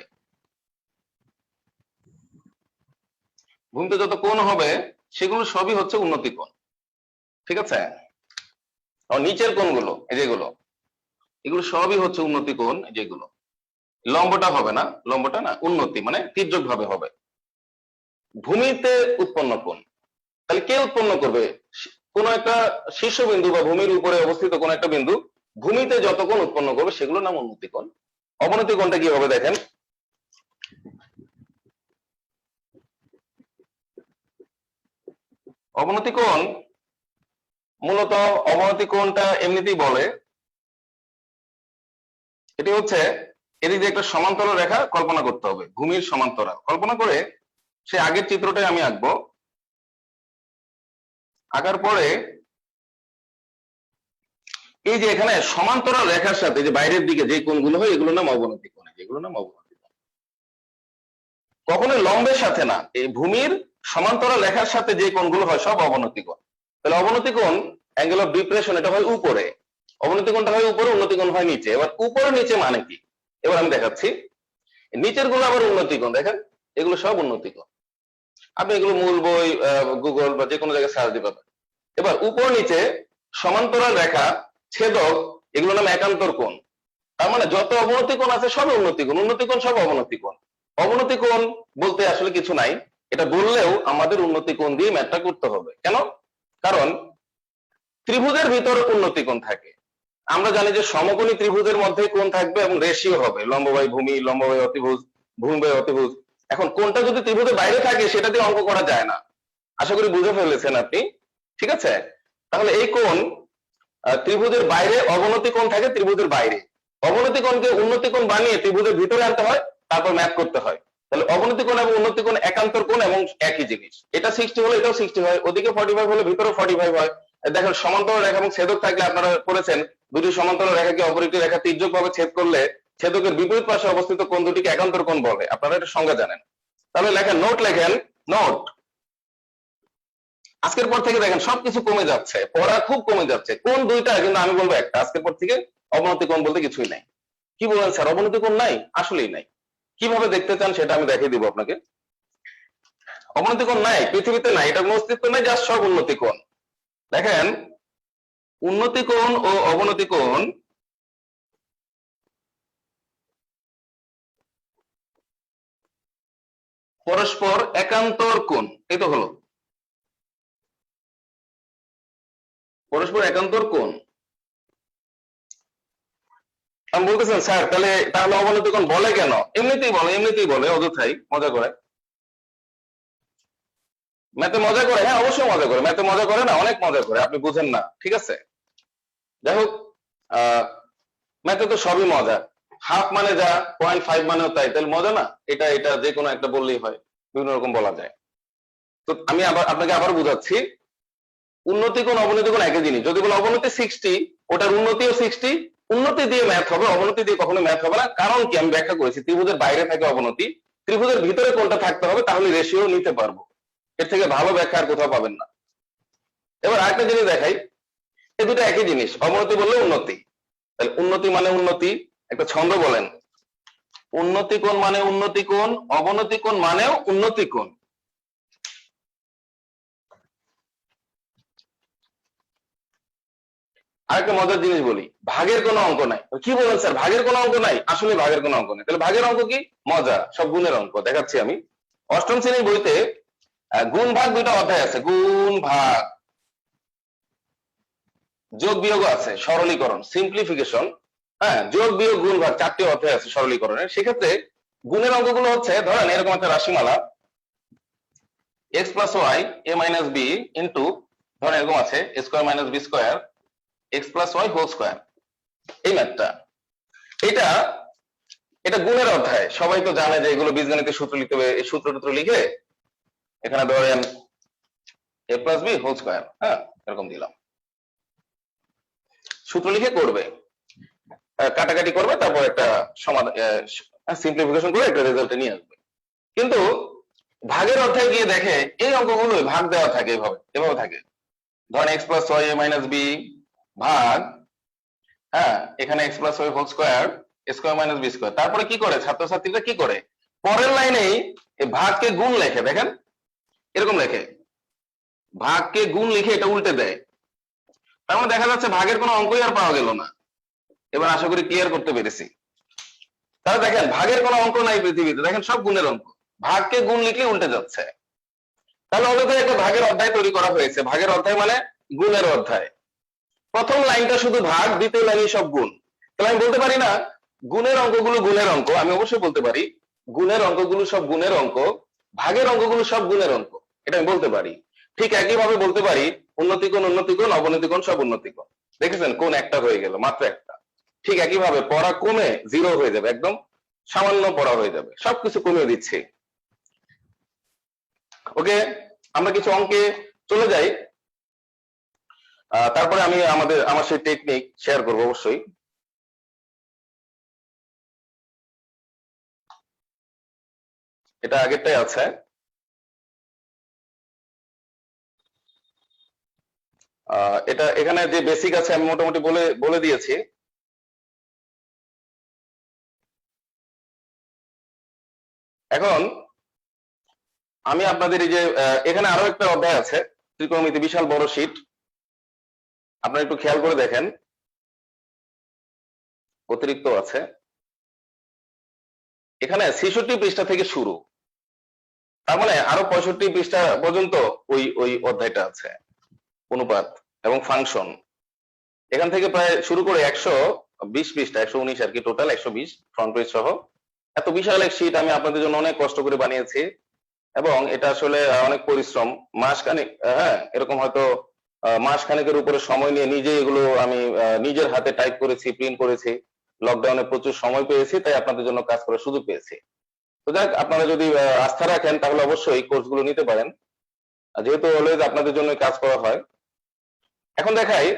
ভূমিতে যত কোণ হবে সেগুলো সবই হচ্ছে উন্নতি কোণ, ঠিক আছে? আর নিচের কোণগুলো এই যেগুলো, এগুলো সবই হচ্ছে উন্নতি কোণ, যেগুলো লম্বটা হবে না, লম্বটা না, উন্নতি মানে তির্যক ভাবে হবে। ভূমিতে উৎপন্ন কোণ, তাহলে কে উৎপন্ন করবে? কোন একটা শীর্ষবিন্দু বা ভূমির উপরে অবস্থিত কোন একটা বিন্দু ভূমিতে যত কোণ উৎপন্ন করবে সেগুলোর নাম উন্নতি কোণ। অবনতি কোণটা কি হবে দেখেন, অবনতি কোণ মূলত, অবনতি কোণটা এমনিতেই বলে, এটি হচ্ছে এদিকে একটা সমান্তরাল রেখা কল্পনা করতে হবে, ভূমির সমান্তরাল কল্পনা করে সে আগের চিত্রটাই আমি আঁকবো। আঁকার পরে এই যে এখানে সমান্তরাল রেখার সাথে যে বাইরের দিকে যে কোণগুলো হয় এগুলোর নাম অবনতি কোণ, যেগুলোর নাম অবনতি কোণ। কখনোই লম্বের সাথে না, এই ভূমির সমান্তরাল রেখার সাথে যে কোণগুলো হয় সব অবনতি কোণ। তাহলে অবনতি কোণ, অ্যাঙ্গেল অফ ডিপ্রেশন, এটা হয় উপরে, অবনতি কোণটা হয় উপরে, উন্নতি কোণ হয় নিচে। এবার উপরে নিচে মানে কি, এবার আমি দেখাচ্ছি। নিচের গুলো আবার উন্নতি কোণ, দেখেন এগুলো সব উন্নতি কোণ, আপনি এগুলো মূল বই, গুগল বা যে কোনো জায়গায় সার্চ দিতে পারবেন। এবার উপর নিচে সমান্তরাল রেখা, ছেদক, এগুলো নাম একান্তর কোণ। তার মানে যত অবনতি কোণ আছে সব উন্নতি কোণ, উন্নতি কোণ সব অবনতি কোণ। অবনতি কোণ বলতে আসলে কিছু নাই, এটা বললেও আমাদের উন্নতি কোণ দিয়ে ম্যাথটা করতে হবে। কেন? কারণ ত্রিভুজের ভিতর উন্নতি কোণ থাকে, আমরা জানি যে সমকোণী ত্রিভুজের মধ্যে কোণ থাকবে এবং রেশিও হবে, লম্ব বাই ভূমি, লম্ব বাই অতিভুজ, ভূমি বাই অতিভুজ। এখন কোণটা যদি ত্রিভুজের বাইরে থাকে সেটা দিয়ে অঙ্ক করা যায় না, আশা করি বুঝে ফেলেছেন আপনি, ঠিক আছে? তাহলে এই কোণ, ত্রিভুজের বাইরে অবনতি কোণ থাকে, ত্রিভুজের বাইরে অবনতি কোণকে উন্নতি কোণ বানিয়ে ত্রিভুজের ভিতরে আনতে হয়, তারপর ম্যাথ করতে হয়। তাহলে অবনতি কোণ এবং উন্নতি কোণ একান্তর কোণ এবং একই জিনিস, এটা 60 হলে এটাও 60 হয়, ওদিকে 45 হলে ভিতরে 45 হয়। দেখেন সমান্তরাল রেখা এবং ছেদক থাকলে আপনারা পড়েছেন, দুটি সমান্তরাল রেখাকে অপর একটি রেখা তির্যক ভাবে ছেদ করলে ছেদকের বিপরীত পাশে অবস্থিত কোণ দুটিকে একান্তর কোণ বলে, আপনারা এটা সংজ্ঞা জানেন। তাহলে লেখেন, নোট লেখেন, নোট। আজকের পর থেকে দেখেন সবকিছু কমে যাচ্ছে, পড়া খুব কমে যাচ্ছে, কোন দুইটা, কিন্তু আমি বলবো একটা, আজকের পর থেকে অবনতি কোণ বলতে কিছুই নাই। কি বলেন স্যার, অবনতি কোণ নাই? আসলেই নাই। কিভাবে দেখতে চান সেটা আমি দেখিয়ে দিব আপনাকে। অবনতি কোণ নাই, পৃথিবীতে নাই, এটা কোনো অস্তিত্ব নাই, জাস্ট সব উন্নতি কোণ। দেখেন, উন্নতি কোণ ও অবনতি কোণ পরস্পর একান্তর কোণ, এই তো হলো পরস্পর একান্তর কোণ। আমি বলতেছেন স্যার তাহলে অবনতি কোণ বলে কেন? এমনিতেই বলে অযথাই মজা করে। ম্যাথে মজা করে, হ্যাঁ অবশ্যই মজা করে, ম্যাথে মজা করে না, অনেক মজা করে, আপনি বুঝেন না, ঠিক আছে। যাই হোক, ম্যাথে তো সবই মজা। হাফ মানে যা, 0.5 মানেও তাই, তাহলে মজা না? এটা এটা যে কোনো একটা বললেই হয়, বিভিন্ন রকম বলা যায়। তো আমি আপনাকে আবার বুঝাচ্ছি, উন্নতি কোণ অবনতি কোণ একই জিনিস। যদি বলে অবনতি 60, ওটার উন্নতিও 60, উন্নতি দিয়ে ম্যাথ হবে, অবনতি দিয়ে কখনো ম্যাথ হবে না। কারণ কি আমি ব্যাখ্যা করেছি, ত্রিভুজের বাইরে থাকে অবনতি, ত্রিভুজের ভিতরে কোণটা থাকতে হবে, তাহলে রেশিও নিতে পারবো। এর থেকে ভালো ব্যাখ্যা আর কোথাও পাবেন না। এবার আরেকটা জিনিস দেখাই, এই দুটো একই জিনিস, অবনতি বললে উন্নতি, তাহলে উন্নতি মানে উন্নতি, একটা ছন্দ বলেন, উন্নতি কোণ মানে উন্নতি কোণ, অবনতি কোণ মানেও উন্নতি কোণ। আরেকটা মজার জিনিস বলি, ভাগের কোনো অঙ্ক নাই। কি বলেন স্যার, ভাগের কোনো অঙ্ক নাই? আসলে ভাগের কোনো অঙ্ক নেই। তাহলে ভাগের অঙ্ক কি? মজা, সব গুণের অঙ্ক। দেখাচ্ছি আমি, অষ্টম শ্রেণীর বইতে গুণ ভাগ দুইটা অধ্যায় আছে, গুণ ভাগ, যোগ বিয়োগ আছে, সরলীকরণ, সিম্পলিফিকেশন, হ্যাঁ, যোগ বিয়োগ গুণ ভাগ 4টি অধ্যায় আছে সরলীকরণের। সেক্ষেত্রে গুণের অঙ্কগুলো হচ্ছে, ধরেন এরকম একটা রাশিমালা, x plus y a minus b into, ধরেন এরকম আছে a square minus b square x plus y whole square. এই ম্যাথটা, এটা এটা গুণের অধ্যায়, সবাই তো জানে যে এগুলো বীজগণিতের সূত্র লিখতে হবে। এই সূত্র লিখে এখানে ধরেন a plus b whole square, হ্যাঁ এরকম দিলাম, সূত্র লিখে করবে, কাটাকাটি করবে, তারপর একটা সমাধান, সিম্পলিফিকেশন করে একটা রেজাল্টে নিয়ে আসবে। কিন্তু ভাগের অধ্যায়ে গিয়ে দেখে এই অঙ্কগুলো ভাগ দেওয়া থাকে, এভাবে থাকে, ধরেন x plus y a minus b ভাগ, হ্যাঁ এখানে x plus y whole square square minus b square. তারপরে কি করে ছাত্রছাত্রীরা, কি করে পরের লাইনেই এই ভাগকে গুণ লেখে, দেখেন এরকম লেখে, ভাগকে গুণ লিখে এটা উল্টে দেয়। তার মানে দেখা যাচ্ছে ভাগের কোনো অঙ্কই আর পাওয়া গেল না। এবার আশা করি ক্লিয়ার করতে পেরেছি। তাহলে দেখেন, ভাগের কোনো অঙ্ক নাই পৃথিবীতে, দেখেন সব গুণের অঙ্ক, ভাগকে গুণ লিখলে উল্টে যাচ্ছে। তাহলে অন্তত একটা ভাগের অধ্যায় তৈরি করা হয়েছে। ভাগের অধ্যায় মানে গুণের অধ্যায়। প্রথম লাইনটা শুধু ভাগ, দ্বিতীয় লাইনে সব গুণ। তাহলে আমি বলতে পারি না গুণের অঙ্কগুলো গুণের অঙ্ক? আমি অবশ্যই বলতে পারি গুণের অঙ্কগুলো সব গুণের অঙ্ক, ভাগের অঙ্কগুলো সব গুণের অঙ্ক, এটা আমি বলতে পারি। ঠিক একইভাবে বলতে পারি উন্নতি কোণ, অবনতি কোণ সব উন্নতি কোণ। দেখেছেন, কোণ একটা হয়ে গেল, মাত্র একটা। ঠিক একইভাবে পড়া কমে জিরো হয়ে যাবে, একদম সামান্য পড়া হয়ে যাবে, সবকিছু কমিয়ে দিচ্ছি। ওকে, আমরা কিছু অঙ্কে চলে যাই, তারপরে আমি আমার সেই টেকনিক শেয়ার করবো অবশ্যই। এটা আগেরটাই আছে, এটা এখানে যে বেসিক আছে আমি মোটামুটি বলে দিয়েছি। এখন আমি আপনাদের এই যে এখানে আরো একটা অধ্যায় আছে, ত্রিকোণমিতি, বিশাল বড় শীট, আপনারা একটু খেয়াল করে দেখেন, অতিরিক্ত আছে এখানে 66 পৃষ্ঠা থেকে শুরু, তার মানে আরো 65 পৃষ্ঠা পর্যন্ত ওই অধ্যায়টা আছে, অনুপাত এবং ফাংশন। এখান থেকে প্রায় শুরু করে 120 পৃষ্ঠা, 119 আর কি, টোটাল 120 ফ্রন্ট পেজ সহ। এত বিশাল এক শীট আমি আপনাদের জন্য অনেক কষ্ট করে বানিয়েছি, এবং এটা আসলে অনেক পরিশ্রম, মাসখানেক, হ্যাঁ এরকম হয়তো মাসখানেকের উপরে সময় নিয়ে নিজে এগুলো আমি নিজের হাতে টাইপ করেছি, প্রিন্ট করেছি। লকডাউনে প্রচুর সময় পেয়েছি, তাই আপনাদের জন্য কাজ করার সুযোগ পেয়েছি। তো যাক, আপনারা যদি আস্থা রাখেন তাহলে অবশ্যই কোর্সগুলো নিতে পারেন, যেহেতু অলওয়েজ আপনাদের জন্য কাজ করা হয়। এখন দেখাই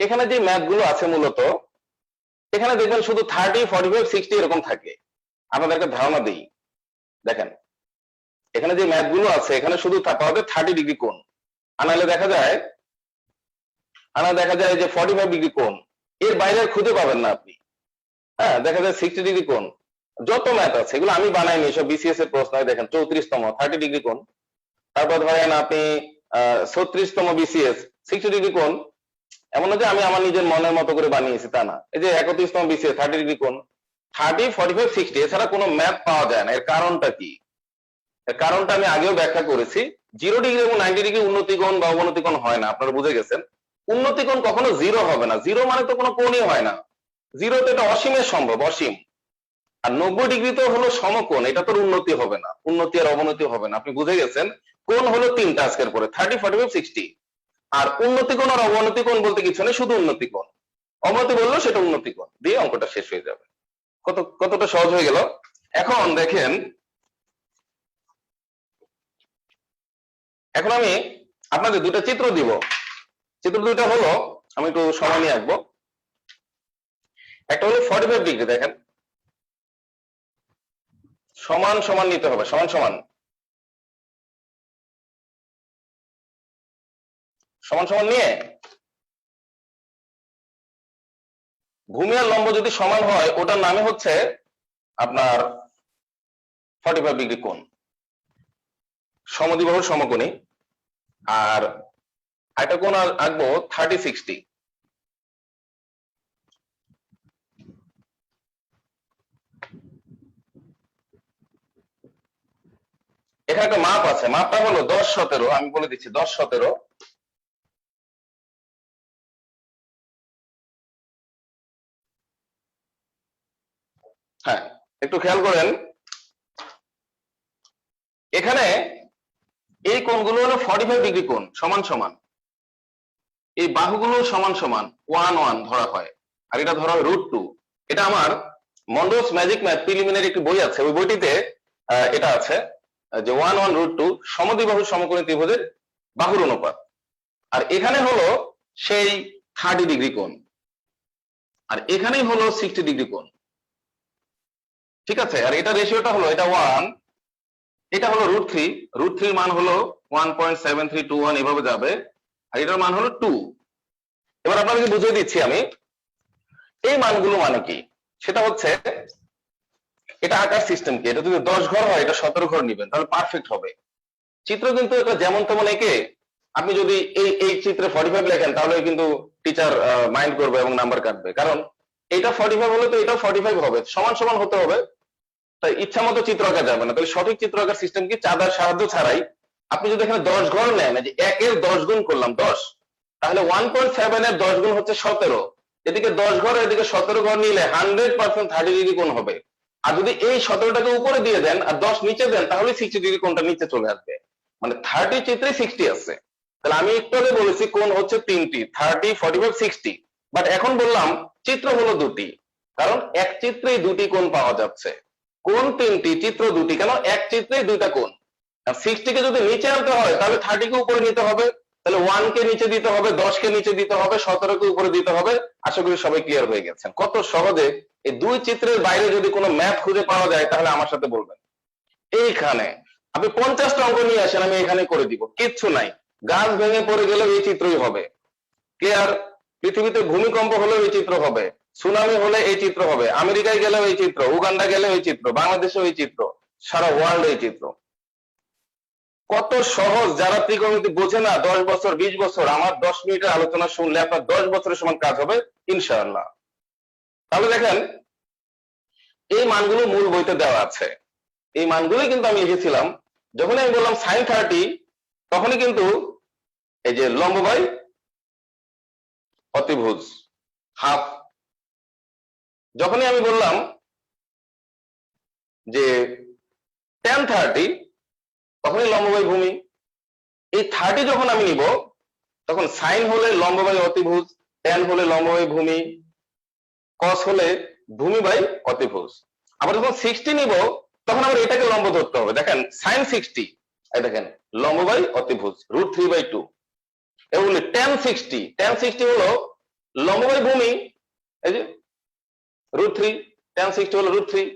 এখানে যে ম্যাথ গুলো আছে, মূলত এখানে দেখবেন শুধু 30, 45, 60 এরকম থাকে। আপনাদেরকে ধারণা দিই, দেখেন এখানে যে ম্যাথ গুলো আছে এখানে শুধু পাওয়া যায় 30 ডিগ্রি কোণ, আনালে দেখা যায় যে 45 ডিগ্রি কোণ, এর বাইরে খুঁজে পাবেন না আপনি। হ্যাঁ, দেখা যায় 60 ডিগ্রি কোণ। যত ম্যাথ আছে এগুলো আমি বানাইনি, সব বিসিএস এর প্রশ্ন। দেখেন 34তম 30 ডিগ্রি কোণ। তারপর ধরেন আপনি 36তম বিসিএস 60 ডিগ্রি কোণ। এমন না যে আমি আমার নিজের মনের মতো করে বানিয়েছি, তা না। এই যে 31তম বিসিএস 30 ডিগ্রি কোণ। 30, 45, 60 এছাড়া কোনো ম্যাথ পাওয়া যায় না। এর কারণটা কি? এর কারণটা আমি আগেও ব্যাখ্যা করেছি। 0 ডিগ্রি এবং 90 ডিগ্রি উন্নতি কোণ বা অবনতি কোণ হয় না, আপনারা বুঝে গেছেন। উন্নতি কোণ কখনো 0 হবে না। 0 মানে তো কোনো কোণই হয় না। 0 তো এটা অসীমের সম্ভব, অসীম। আর 90 ডিগ্রি তো হলো সমকোণ, এটা তো উন্নতি হবে না, উন্নতি আর অবনতি হবে না। আপনি বুঝে গেছেন। কোণ হলো তিনটা আজকের পরে, 30, 45, 60। আর উন্নতি কোণ আর অবনতি কোণ বলতে কিছু নেই, শুধু উন্নতি কোণ। অবনতি বললেও সেটা উন্নতি কোণ দিয়ে অঙ্কটা শেষ হয়ে যাবে। কতটা সহজ হয়ে গেল। এখন দেখেন, এখন আমি আপনাদের দুটো চিত্র দিব। চিত্র দুইটা হলো, আমি একটু সময় নিয়ে আঁকবো। একটা হলো 45 ডিগ্রি, দেখেন সমান সমান নিতে হবে, সমান সমান সমান সমান নিয়ে ভূমি আর লম্ব যদি সমান হয় ওটার নামে হচ্ছে আপনার 45 ডিগ্রি কোণ, সমদ্বিবাহু সমকোণী। আর একটা কোণ আঁকবো 30, 60। এখানে একটা মাপ আছে, মাপটা হলো 10, 17। আমি বলে দিচ্ছি 10, 17। হ্যাঁ, একটু খেয়াল করেন, এখানে এই কোণগুলো হলো 45 ডিগ্রি কোণ, সমান সমান। এই বাহুগুলো সমান সমান 1, 1 ধরা হয়। আর এটা ধরা হয় √2। এটা আমার মন্ডলস ম্যাজিক ম্যাথ প্রিলিমিনারি একটি বই আছে, ওই বইটিতে এটা আছে যে 1, 1 √2 সমদ্বিবাহু সমকোণী ত্রিভুজের বাহুর অনুপাত। আর এখানে হলো সেই 30 ডিগ্রি কোণ, আর এখানেই হলো 60 ডিগ্রি কোণ। ঠিক আছে। আর এটা রেশিওটা হলো, এটা 1, এটা হলো √3। √3 মান হলো 1.7321, এভাবে যাবে। আর এটার মান হলো 2। এবার আপনাদেরকে বুঝিয়ে দিচ্ছি আমি এই মানগুলো মানে কি। সেটা হচ্ছে, এটা আকার সিস্টেম কি, এটা যদি 10 ঘর হয় এটা 17 ঘর নিবেন, তাহলে পারফেক্ট হবে। চিত্র কিন্তু এটা যেমন তেমন এঁকে আপনি যদি এই চিত্রে 45 লেখেন তাহলে কিন্তু টিচার মাইন্ড করবে এবং নাম্বার কাটবে। কারণ এটা 45 হলে তো এটাও 45 হবে, সমান সমান হতে হবে। তাই ইচ্ছা মতো চিত্র আঁকা যাবে না। তাহলে সঠিক চিত্র আঁকার সিস্টেম কি, চাঁদার সাহায্য ছাড়াই আপনি যদি এখানে 10 ঘর নেন, যে 1 এর 10 গুণ করলাম 10, তাহলে 1.7 এর 10 গুণ হচ্ছে 17। এদিকে 10 ঘর, এদিকে 17 ঘর নিলে 100% 30 ডিগ্রি কোণ হবে। আর যদি এই 17টাকে উপরে দিয়ে দেন আর 10 নিচে দেন, তাহলে 60 ডিগ্রি কোণটা নিচে চলে আসবে। মানে 30 চিত্রে 60 আছে। তাহলে আমি একটু আগে বলেছি কোণ হচ্ছে তিনটি, 30, 45, 60। বাট এখন বললাম চিত্র হলো দুটি, কারণ এক চিত্রেই দুটি কোণ পাওয়া যাচ্ছে। কোণ তিনটি, চিত্র দুটি, কেন এক চিত্রেই দুইটা কোণ। আর 60 কে যদি নিচে আনতে হয় তাহলে 30 কে উপরে নিতে হবে। তাহলে 1 কে নিচে দিতে হবে, 10 কে নিচে দিতে হবে, 17 কে উপরে দিতে হবে। আশা করি সবাই ক্লিয়ার হয়ে গেছেন। কত সহজে এই দুই চিত্রের বাইরে যদি কোনো ম্যাথ খুঁজে পাওয়া যায় তাহলে আমার সাথে বলবেন। এইখানে আপনি 50টা অঙ্ক নিয়ে আসেন, আমি এখানে করে দিব, কিচ্ছু নাই। গাছ ভেঙে পড়ে গেলেও এই চিত্রই হবে। ক্লিয়ার? পৃথিবীতে ভূমিকম্প হলেও এই চিত্র হবে, সুনামি হলে এই চিত্র হবে, আমেরিকায় গেলেও এই চিত্র, উগান্ডা গেলেও এই চিত্র, বাংলাদেশেও এই চিত্র, সারা ওয়ার্ল্ড এই চিত্র। কত সহজ। যারা ত্রিকোণমিতি বোঝে না, 10 বছর 20 বছর আমার 10 মিনিটের আলোচনা শুনলে আপনার 10 বছরের সমান কাজ হবে ইনশাআল্লাহ। তাহলে দেখেন, এই মানগুলো মূল বইতে দেওয়া আছে। এই মানগুলোই কিন্তু আমি লিখেছিলাম। যখন আমি বললাম sin 30, তখনই কিন্তু এই যে লম্ব বাই অতিভুজ হাফ। যখনই আমি বললাম যে tan 30, তখনই লম্ব বাই ভূমি। এই 30 যখন আমি নিব তখন সাইন হলে লম্ব বাই অতিভুজ, ট্যান হলে লম্ব বাই ভূমি, কস হলে ভূমি বাই অতিভুজ। আবার যখন 60 নিব তখন আবার এটাকে লম্ব ধরতে হবে। দেখেন সাইন 60, এই দেখেন লম্ব বাই অতিভুজ √3/2। এবং ট্যান 60 হলো লম্ব বাই ভূমি, এই যে √3, ট্যান 60 হলো √3,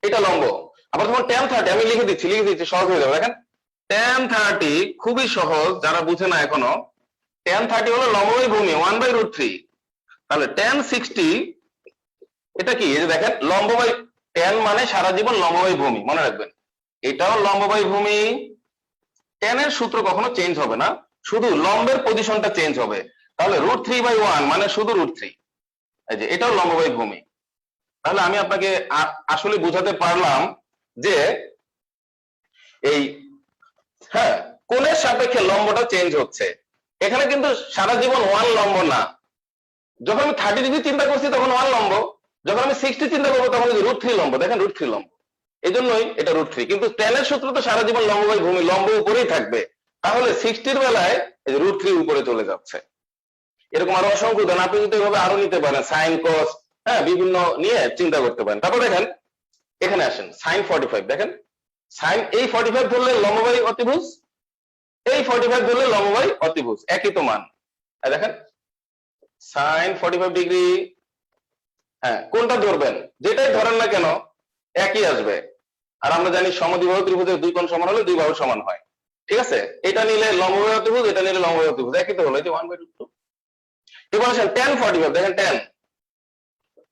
এটা লম্ব। আবার যখন ট্যান 30, আমি লিখে দিচ্ছি সহজ হয়ে যাবে। দেখেন ট্যান 30 খুবই সহজ, যারা বুঝে না এখনো, ট্যান 30 হলো লম্ব বাই ভূমি 1/√3। তাহলে ট্যান 60 এটা কি, এই যে দেখেন লম্ব বাই tan মানে সারা জীবন লম্ব বাই ভূমি, মনে রাখবেন এটাও লম্ব বাই ভূমি। tan এর সূত্র কখনো চেঞ্জ হবে না, শুধু লম্বের পজিশনটা চেঞ্জ হবে। তাহলে √3/1 মানে শুধু √3, এই যে এটাও লম্ব বাই ভূমি। তাহলে আমি আপনাকে আসলে বুঝাতে পারলাম যে এই, হ্যাঁ, কোণের সাপেক্ষে লম্বটা চেঞ্জ হচ্ছে। এখানে কিন্তু সারা জীবন 1 লম্ব না, যখন আমি 30 ডিগ্রি চিন্তা করছি তখন 1 লম্ব, যখন আমি 60 চিন্তা করবো তখন √3 লম্ব। দেখেন √3 লম্ব, এই জন্যই এটা √3। কিন্তু tan এর সূত্র তো সারা জীবন লম্ব বাই ভূমি, লম্ব উপরেই থাকবে। তাহলে 60 এর বেলায় এই যে √3 উপরে চলে যাচ্ছে। এরকম আরো অসংখ্য উদাহরণ আপনি কিন্তু এভাবে আরো নিতে পারেন, সাইন কস, হ্যাঁ, বিভিন্ন নিয়ে চিন্তা করতে পারেন। তারপর দেখেন এখানে আসেন সাইন 45, দেখেন সাইন এই 45 ধরলে লম্ববাই অতিভুজ, এই 45 ধরলে লম্ববাই অতিভুজ, একই তো মান। দেখেন সাইন 45 ডিগ্রি, হ্যাঁ, কোনটা ধরবেন, যেটাই ধরেন না কেন একই আসবে। আর আমরা জানি সমদ্বিবাহু ত্রিভুজের দুই কোণ সমান হলে দুই বাহু সমান হয়, ঠিক আছে? এটা নিলে লম্ববাহু অতিভুজ, এটা নিলে লম্ববাহু অতিভুজ, একই তো হলো, এই যে 1/√2। এবার আসেন tan 45, দেখেন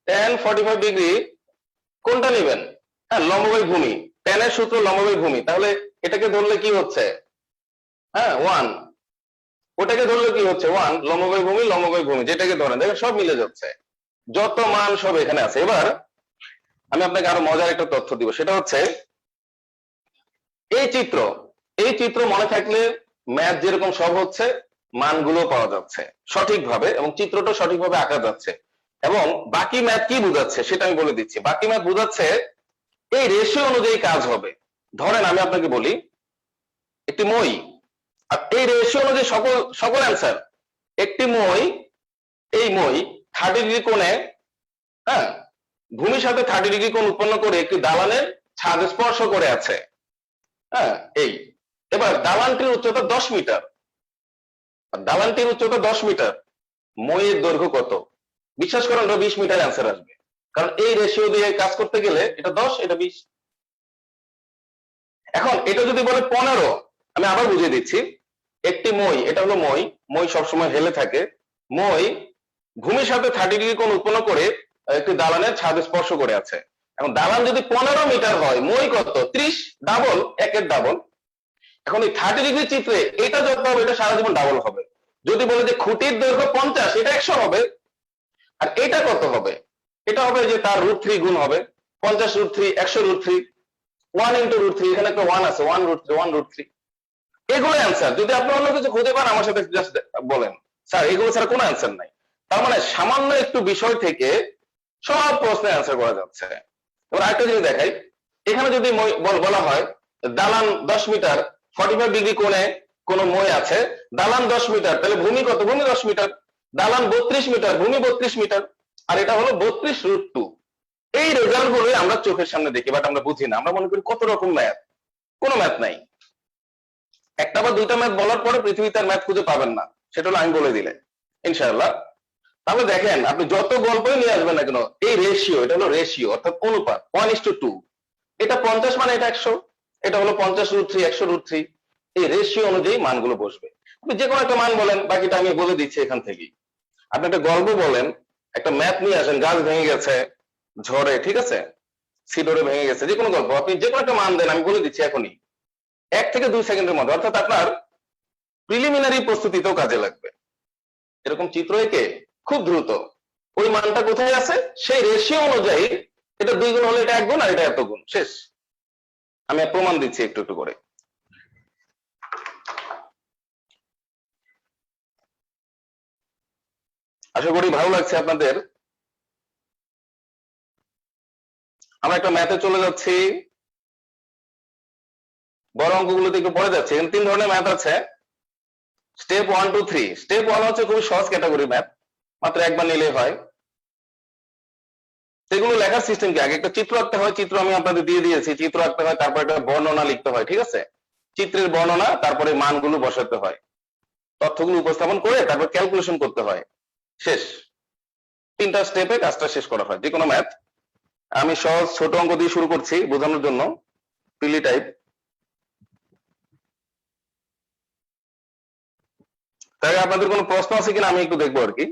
tan 45 ডিগ্রি কোনটা নেবেন, হ্যাঁ, লম্ববাই ভূমি, tan এর সূত্র লম্ববাই ভূমি, তাহলে এটাকে ধরলে কি হচ্ছে, হ্যাঁ 1, ওটাকে ধরলে কি হচ্ছে 1, লম্ববাই ভূমি লম্ববাই ভূমি, যেটাকে ধরেন দেখেন সব মিলে যাচ্ছে, যত মান সব এখানে আছে। এবার আমি আপনাকে আরো মজার একটা তথ্য দিব, সেটা হচ্ছে এই চিত্র মনে থাকলে ম্যাথ যেরকম সব হচ্ছে, মানগুলো পাওয়া যাচ্ছে সঠিকভাবে এবং চিত্রটা সঠিকভাবে আঁকা যাচ্ছে। এবং বাকি ম্যাথ কি বোঝাচ্ছে সেটা আমি বলে দিচ্ছি। বাকি ম্যাথ বোঝাচ্ছে এই রেশিও অনুযায়ী কাজ হবে। ধরেন আমি আপনাকে বলি একটি মই, আর এই রেশিও অনুযায়ী সকল অ্যান্সার। একটি মই, এই মই 30 ডিগ্রি কোণে, হ্যাঁ, ভূমির সাথে 30 ডিগ্রি কোণ উৎপন্ন করে একটি দালানের ছাদ স্পর্শ করে আছে, হ্যাঁ, এই। এবার দালানটির উচ্চতা 10 মিটার, দালানটির উচ্চতা 10 মিটার, মইয়ের দৈর্ঘ্য কত? বিশ্বাস করেন 20 মিটার অ্যান্সার আসবে, কারণ এই রেশিও দিয়ে কাজ করতে গেলে এটা 10 এটা 20। এখন এটা যদি বলে 15, আমি আবার বুঝিয়ে দিচ্ছি। একটি মই, এটা হলো মই সবসময় হেলে থাকে, মই ভূমির সাথে 30 ডিগ্রি কোণ উৎপন্ন করে একটি দালানের ছাদ স্পর্শ করে আছে। এখন দালান যদি 15 মিটার হয়, মই কত? 30, ডাবল, একের ডাবল। এখন এই 30 ডিগ্রি চিত্রে এটা যত হবে এটা সারা জীবন ডাবল হবে। যদি বলে যে খুঁটির দৈর্ঘ্য 50, এটা 100 হবে। আর এটা কত হবে? এটা হবে যে তার √3 গুণ হবে, 50√3, 100√3, 1 × √3, এখানে একটা 1 আছে, 1√3। এগুলো অ্যান্সার। যদি আপনি অন্য কিছু খুঁজে পান আমার সাথে জাস্ট বলেন, স্যার এগুলো ছাড়া কোনো অ্যান্সার নাই। তার মানে সামান্য একটু বিষয় থেকে সব প্রশ্নের অ্যান্সার করা যাচ্ছে। এবার আরেকটা জিনিস দেখাই, এখানে যদি বলা হয় দালান 10 মিটার, 45 ডিগ্রি কোণে কোন মই আছে, দালান 10 মিটার, তাহলে ভূমি কত? ভূমি 10 মিটার। দালান 32 মিটার, ভূমি 32 মিটার, আর এটা হলো 32√2। এই রেজাল্ট গুলোই আমরা চোখের সামনে দেখি, বাট আমরা বুঝি না। আমরা মনে করি কত রকম ম্যাথ, কোনো ম্যাথ নাই। একটা বা দুইটা ম্যাথ বলার পরে পৃথিবীতে আর ম্যাথ খুঁজে পাবেন না, সেটা হলো আমি বলে দিলে ইনশাআল্লাহ। তাহলে দেখেন আপনি যত গল্পই নিয়ে আসবেন না কেন, এই রেশিও, এটা হলো রেশিও, অর্থাৎ অনুপাত 1:2। এটা 50 মানে এটা 100, এটা হলো 50√3, 100√3। এই রেশিও অনুযায়ী মানগুলো বসবে। আপনি যে কোনো একটা মান বলেন, বাকিটা আমি বলে দিচ্ছি এখান থেকেই। আপনি একটা গল্প বলেন, একটা ম্যাথ নিয়ে আসেন, গাছ ভেঙে গেছে ঝড়ে, ঠিক আছে, সিডোরে ভেঙে গেছে, যে কোনো গল্প আপনি যে কোনো একটা মান দেন, আমি বলে দিচ্ছি এখনই 1 থেকে 2 সেকেন্ডের মধ্যে, অর্থাৎ আপনার প্রিলিমিনারি প্রস্তুতিতেও কাজে লাগবে। এরকম চিত্র এঁকে খুব দ্রুত ওই মানটা কোথায় আছে সেই রেশিও অনুযায়ী, এটা 2 গুণ হলে এটা 1 গুণ, আর এটা এত গুণ, শেষ। আমি প্রমাণ দিচ্ছি একটু একটু করে। আশা করি ভালো লাগছে আপনাদের। আমরা একটা ম্যাথে চলে যাচ্ছি, বড় অঙ্কগুলোতে একটু পড়ে যাচ্ছে। এখানে 3 ধরনের ম্যাথ আছে, স্টেপ 1, 2, 3। স্টেপ 1 হচ্ছে খুবই সহজ ক্যাটাগরি ম্যাথ, মাত্র একবার নিলেই হয়। সেগুলো লেখার সিস্টেম কি, আগে একটা চিত্র আঁকতে হয়, চিত্র আমি আপনাদের দিয়ে দিয়েছি, চিত্র আঁকতে হয়, তারপর একটা বর্ণনা লিখতে হয়, ঠিক আছে, চিত্রের বর্ণনা, তারপরে মানগুলো বসাতে হয়, তথ্যগুলো উপস্থাপন করে তারপর ক্যালকুলেশন করতে হয়, শেষ। 3টা স্টেপে কাজটা শেষ করা হয় যে কোনো ম্যাথ। আমি সহজ ছোট অঙ্ক দিয়ে শুরু করছি বোঝানোর জন্য, পিলি টাইপ। তাই আপনাদের কোনো প্রশ্ন আছে কিনা আমি একটু দেখবো আর কি।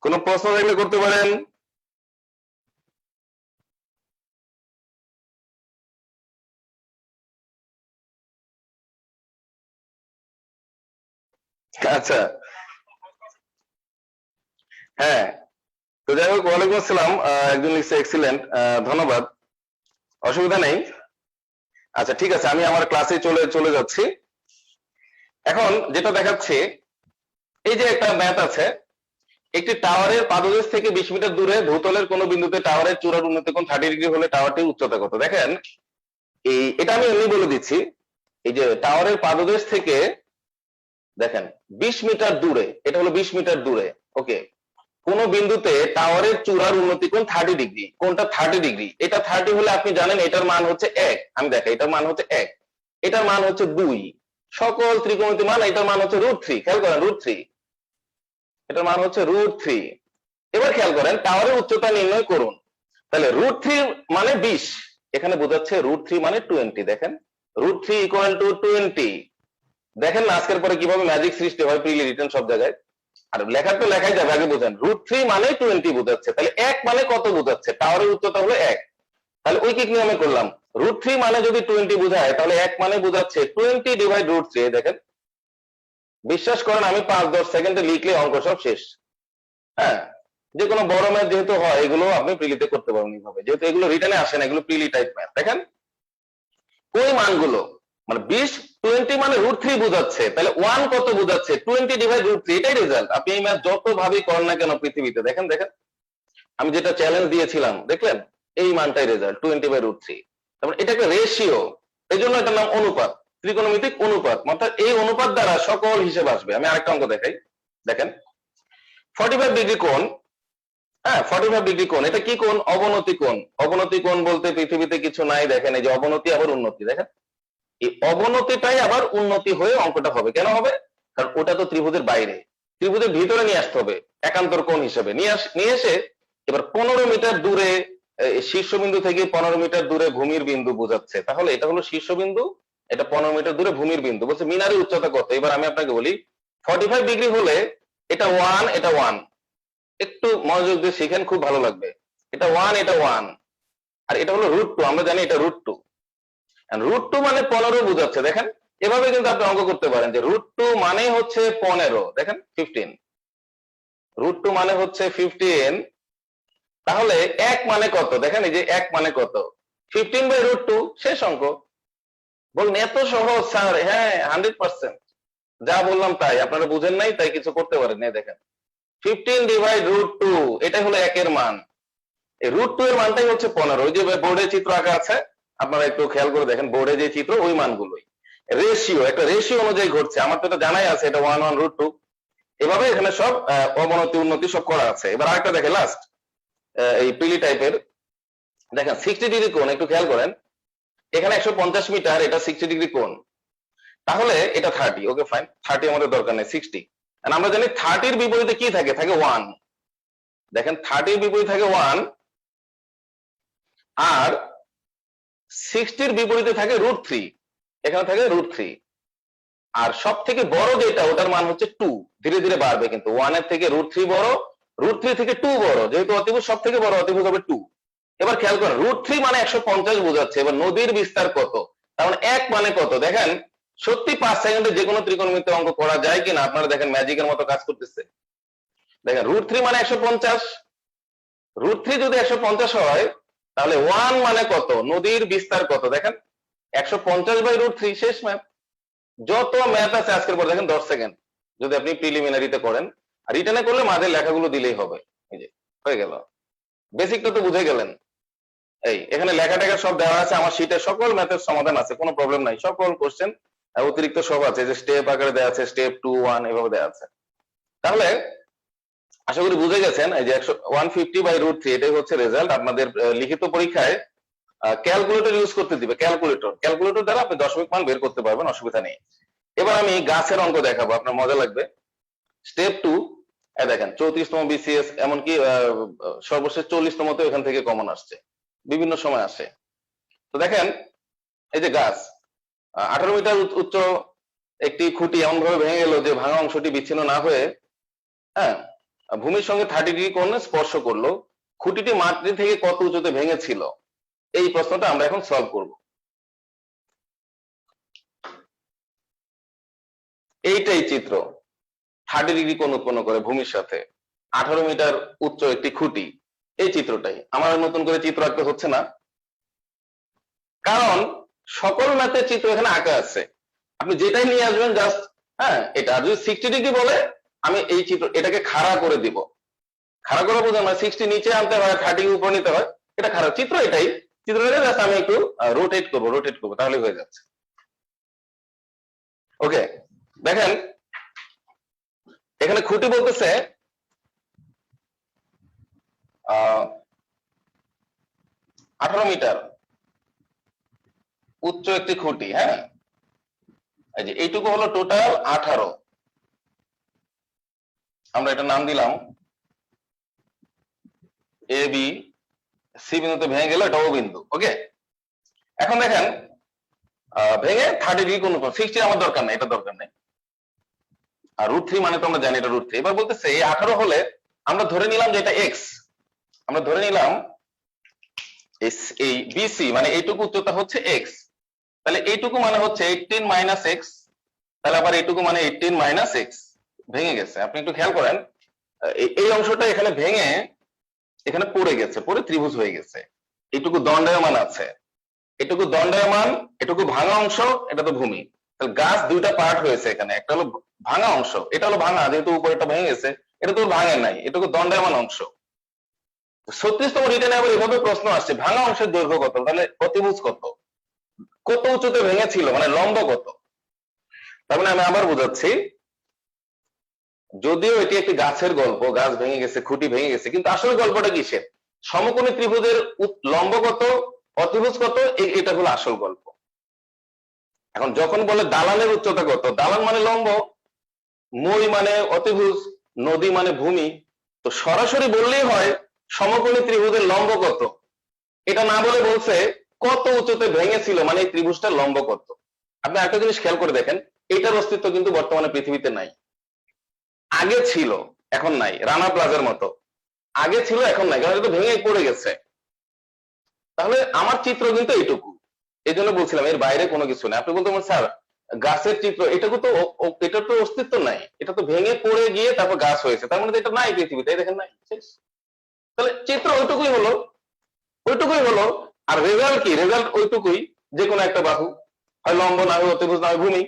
কোনো প্রশ্ন থাকলে করতে পারেন। আচ্ছা, হ্যাঁ, তো যাই হোক, ওয়ালাইকুম আসসালাম। একজন লিখছে এক্সিলেন্ট, ধন্যবাদ, অসুবিধা নেই। আচ্ছা ঠিক আছে, আমি আমার ক্লাসে চলে চলে যাচ্ছি। এখন যেটা দেখাচ্ছি, এই যে একটা ম্যাথ আছে, একটি টাওয়ারের পাদদেশ থেকে 20 মিটার দূরে ভূতলের কোন বিন্দুতে টাওয়ারের চূড়ার উন্নতি কোণ 30 ডিগ্রি হলে টাওয়ারটির উচ্চতা কত? দেখেন, এটা আমি এমনি বলে দিচ্ছি। এই যে টাওয়ারের পাদদেশ থেকে দেখেন 20 মিটার দূরে, এটা হলো 20 মিটার দূরে, ওকে, কোন বিন্দুতে টাওয়ারের চূড়ার উন্নতি কোণ 30 ডিগ্রি, কোনটা 30 ডিগ্রি, এটা 30 হলে আপনি জানেন এটার মান হচ্ছে 1। আমি দেখাই, এটার মান হচ্ছে 1, এটার মান হচ্ছে 2, সকল ত্রিকোণমিতির মান, এটার মান হচ্ছে √3। খেয়াল করেন, √3, এটার মান হচ্ছে √3। এবার খেয়াল করেন, টাওয়ারের উচ্চতা নির্ণয় করুন। তাহলে √3 মানে 20, এখানে বোঝাচ্ছে √3 মানে 20। দেখেন, √3 = 20। দেখেন না আজকের পরে কিভাবে ম্যাজিক সৃষ্টি হয়, প্রিলি রিটেন সব জায়গায়। আর লেখা তো লেখাই যাবে, আগে বোঝেন। √3 মানে 20 বোঝাচ্ছে, তাহলে 1 মানে কত বোঝাচ্ছে? টাওয়ারের উচ্চতা হলো 1। তাহলে ঐকিক নিয়মে করলাম, √3 মানে যদি 20 বোঝায়, তাহলে 1 মানে বোঝাচ্ছে 20/√3। দেখেন, বিশ্বাস করেন, আমি 5-10 সেকেন্ডে লিখলে অঙ্ক সব শেষ। হ্যাঁ, যে কোনো বড় ম্যাথ যেহেতু হয়, এগুলো আপনি প্রিলিতে করতে পারবেন এইভাবে, যেহেতু এগুলো রিটার্নে আসে না, এগুলো প্রিলি টাইপ ম্যাথ। দেখেন ওই মানগুলো, মানে 20 মানে √3 বোঝাচ্ছে, তাহলে 1 কত বোঝাচ্ছে? 20/√3, এটাই রেজাল্ট। আপনি এই ম্যাথ যত ভাবেই করেন না কেন পৃথিবীতে, দেখেন দেখেন আমি যেটা চ্যালেঞ্জ দিয়েছিলাম, দেখলেন এই মানটাই রেজাল্ট, 20/√3। তারপর এটা একটা রেশিও, এই জন্য এটার নাম অনুপাত, ত্রিকোণমিতিক অনুপাত। অর্থাৎ এই অনুপাত দ্বারা সকল হিসেব আসবে। আমি আরেকটা অঙ্ক দেখাই, দেখেন 45 ডিগ্রি কোণ, হ্যাঁ 45 ডিগ্রি কোণ, এটা কি কোণ? অবনতি কোণ। অবনতি কোণ বলতে পৃথিবীতে কিছু নাই। দেখেন এই যে অবনতি আবার উন্নতি, দেখেন এই অবনতিটাই আবার উন্নতি হয়ে অঙ্কটা হবে। কেন হবে? কারণ ওটা তো ত্রিভুজের বাইরে, ত্রিভুজের ভিতরে নিয়ে আসতে হবে একান্তর কোণ হিসেবে। নিয়ে এসে এবার 15 মিটার দূরে, শীর্ষবিন্দু থেকে 15 মিটার দূরে ভূমির বিন্দু বোঝাচ্ছে। তাহলে এটা হলো শীর্ষবিন্দু, এটা 15 মিটার দূরে ভূমির বিন্দু। বলছে মিনারের উচ্চতা কত? এবার আমি আপনাকে বলি, 45 ডিগ্রি হলে এটা 1, এটা 1, একটু মনোযোগ দিয়ে শিখেন, খুব ভালো লাগবে। এটা 1, এটা 1, আর এটা হলো √2, আমরা জানি এটা √2। √2 মানে 15 বোঝাচ্ছে। দেখেন এভাবে কিন্তু আপনি অঙ্ক করতে পারেন যে √2 মানে হচ্ছে 15, দেখেন 15, √2 মানে হচ্ছে 15। তাহলে 1 মানে কত? দেখেন এই যে 1 মানে কত? 15/√2, শেষ অঙ্ক। বলুন এত সহজ স্যার? হ্যাঁ 100%, যা বললাম তাই, আপনারা বুঝেন নাই তাই কিছু করতে পারেন না। দেখেন 15/√2, এটা হলো 1 এর মান, এই √2 এর মানটাই হচ্ছে 15। ওই যে বোর্ডে চিত্র আঁকা আছে, আপনারা একটু খেয়াল করে দেখেন, বোর্ডে যে চিত্র, ওই মানগুলোই রেশিও, একটা রেশিও অনুযায়ী ঘটছে। আমার তো এটা জানাই আছে, এটা 1/√2। এভাবে এখানে সব অবনতি উন্নতি সব করা আছে। এবার আরেকটা দেখে লাস্ট, এই পিলি টাইপের, দেখেন 60 ডিগ্রি কোণ, একটু খেয়াল করেন, এখানে 150 মিটার, এটা 60 ডিগ্রি কোণ, তাহলে এটা 30। ওকে ফাইন, 30 আমাদের দরকার নেই, 60। আমরা জানি 30 বিপরীতে কি থাকে? থাকে 1। দেখেন 30 বিপরীতে থাকে 1, আর 60 বিপরীতে থাকে √3, এখানে থাকে √3। আর সব থেকে বড় যেটা, ওটার মান হচ্ছে 2। ধীরে ধীরে বাড়বে, কিন্তু 1 এর থেকে √3 বড়, √3 থেকে 2 বড়, যেহেতু অতিভুজ সব থেকে বড়, অতিভুজ হবে 2। এবার খেয়াল করেন, √3 মানে 150 বোঝাচ্ছে। এবার নদীর বিস্তার কত? তার মানে 1 মানে কত? দেখেন সত্যি 5 সেকেন্ডে যে কোনো ত্রিকোণমিতি অঙ্ক করা যায় কিনা, আপনারা দেখেন ম্যাজিকের মতো কাজ করতেছে। দেখেন √3 মানে 150, √3 যদি 150 হয়, তাহলে 1 মানে কত? নদীর বিস্তার কত? দেখেন 150/√3, শেষ ম্যাথ। যত ম্যাথ আছে আজকের পর দেখেন 10 সেকেন্ড, যদি আপনি প্রিলিমিনারিতে করেন। আর রিটার্নে করলে মাঝের লেখাগুলো দিলেই হবে। এই যে হয়ে গেল, বেসিকটা তো বুঝে গেলেন। এই এখানে লেখা টেখা সব দেওয়া আছে, আমার শীটে সকল ম্যাথের সমাধান আছে, কোনো প্রবলেম নাই। সকল কোশ্চেন অতিরিক্ত সব আছে, যে স্টেপ আকারে দেওয়া আছে, স্টেপ 2, 1 এভাবে দেওয়া আছে। তাহলে আশা করি বুঝে গেছেন, এই যে 150/√3, এটাই হচ্ছে রেজাল্ট। আপনাদের লিখিত পরীক্ষায় ক্যালকুলেটর ইউজ করতে দিবে, ক্যালকুলেটর দ্বারা আপনি দশমিক মান বের করতে পারবেন, অসুবিধা নেই। এবার আমি গাছের অঙ্ক দেখাবো, আপনার মজা লাগবে। স্টেপ 2, দেখেন 34তম বিসিএস, এমনকি সর্বশেষ 40তম তো এখান থেকে কমন আসছে, বিভিন্ন সময় আসে। তো দেখেন এই যে গাছ, 18 মিটার উচ্চ একটি খুঁটি এমন ভাবে ভেঙে গেল যে ভাঙা অংশটি বিচ্ছিন্ন না হয়ে, হ্যাঁ, ভূমির সঙ্গে 30 ডিগ্রি কোণ স্পর্শ করলো, খুঁটিটি মাটি থেকে কত উঁচুতে ভেঙেছিল, এই প্রশ্নটা আমরা এখন সলভ করব। এইটাই চিত্র, 30 ডিগ্রি কোণ উৎপন্ন করে ভূমির সাথে 18 মিটার উচ্চ একটি খুঁটি, এই চিত্রটাই। আমার নতুন করে চিত্র আঁকতে হচ্ছে না, কারণ সকল ম্যাথের চিত্র এখানে আঁকা আছে, আপনি যেটাই নিয়ে আসবেন জাস্ট, হ্যাঁ এটা। আর যদি 60 ডিগ্রি বলে, আমি এই চিত্র এটাকে খাড়া করে দিব। খাড়া করে বোঝানো হয় 60 নিচে আনতে হয়, 30 উপর নিতে হয়, এটা খারাপ চিত্র। এটাই চিত্রটা জাস্ট আমি একটু রোটেট করবো তাহলে হয়ে যাচ্ছে। ওকে, দেখেন এখানে খুঁটি বলতেছে 18 মিটার উচ্চ একটি খুঁটি। হ্যাঁ, এই যে এইটুকু হলো টোটাল 18, আমরা এটা নাম দিলাম এ বি। সি বিন্দুতে ভেঙে গেল, এটা ও বিন্দু। ওকে, এখন দেখেন ভেঙে 30 ডিগ্রি কোণ, 60 আমার দরকার নেই, এটা দরকার নেই। আর √3 মানে তো আমরা জানি এটা √3। এবার বলতেছে এই 18 হলে আমরা ধরে নিলাম যে এটা এক্স, আমরা ধরে নিলাম এই বিসি মানে এইটুকু উচ্চতা হচ্ছে এক্স, তাহলে এইটুকু মানে হচ্ছে 18 মাইনাস এক্স, তাহলে আবার এইটুকু মানে 18 মাইনাস এক্স। ভেঙে গেছে, আপনি একটু খেয়াল করেন, এই অংশটা এখানে ভেঙে এখানে পড়ে গেছে, পড়ে ত্রিভুজ হয়ে গেছে। এইটুকু দণ্ডায়মান আছে, এটুকু দণ্ডায়মান, এটুকু ভাঙা অংশ, এটা তো ভূমি। তাহলে গাছ দুইটা পার্ট হয়েছে এখানে, একটা হলো ভাঙা অংশ, এটা হলো ভাঙা, যেহেতু উপরেটা ভেঙে গেছে, এটা তো ভাঙে নাই, এটুকু দণ্ডায়মান অংশ। 36তম রিটেনে আবার এভাবে প্রশ্ন আসছে, ভাঙা অংশের দৈর্ঘ্য কত, তাহলে অতিভুজ কত, কত উঁচুতে ভেঙেছিল, মানে লম্ব কত। তার মানে আমি আবার বোঝাচ্ছি, যদিও এটি একটি গাছের গল্প, গাছ ভেঙে গেছে, খুঁটি ভেঙে গেছে, কিন্তু আসলে গল্পটা কিসের? সমকোণী ত্রিভুজের লম্ব কত, অতিভুজ কত, এটা হলো আসল গল্প। এখন যখন বলে দালানের উচ্চতা কত, দালান মানে লম্ব, মই মানে অতিভুজ, নদী মানে ভূমি, তো সরাসরি বললেই হয় সমকোণী ত্রিভুজের লম্ব কত। এটা না বলে বলছে কত উচ্চতে ভেঙেছিল, মানে এই ত্রিভুজটার লম্ব কত। আপনি একটা জিনিস খেয়াল করে দেখেন, এটার অস্তিত্ব কিন্তু বর্তমানে পৃথিবীতে নাই। আগে ছিল, এখন নাই, রানা প্লাজার মতো আগে ছিল, এখন নাই, কারণ এটা তো ভেঙে পড়ে গেছে। তাহলে আমার চিত্র কিন্তু এইটুকু, এই জন্য বলছিলাম এর বাইরে কোনো কিছু নেই। আপনি বলতে পারেন স্যার গাছের চিত্র, এটাকে তো, এটার তো অস্তিত্ব নাই, এটা তো ভেঙে পড়ে গিয়ে তারপর গাছ হয়েছে, তার মানে এটা নাই পৃথিবীতে, এই দেখেন নাই, তাহলে চিত্র ওইটুকুই হলো, ওইটুকুই হলো। আর রেজাল্ট কি, রেজাল্ট ওইটুকুই, যে কোনো একটা বাহু, হয় লম্ব, না হয় অতিভুজ, না হয় ভূমি।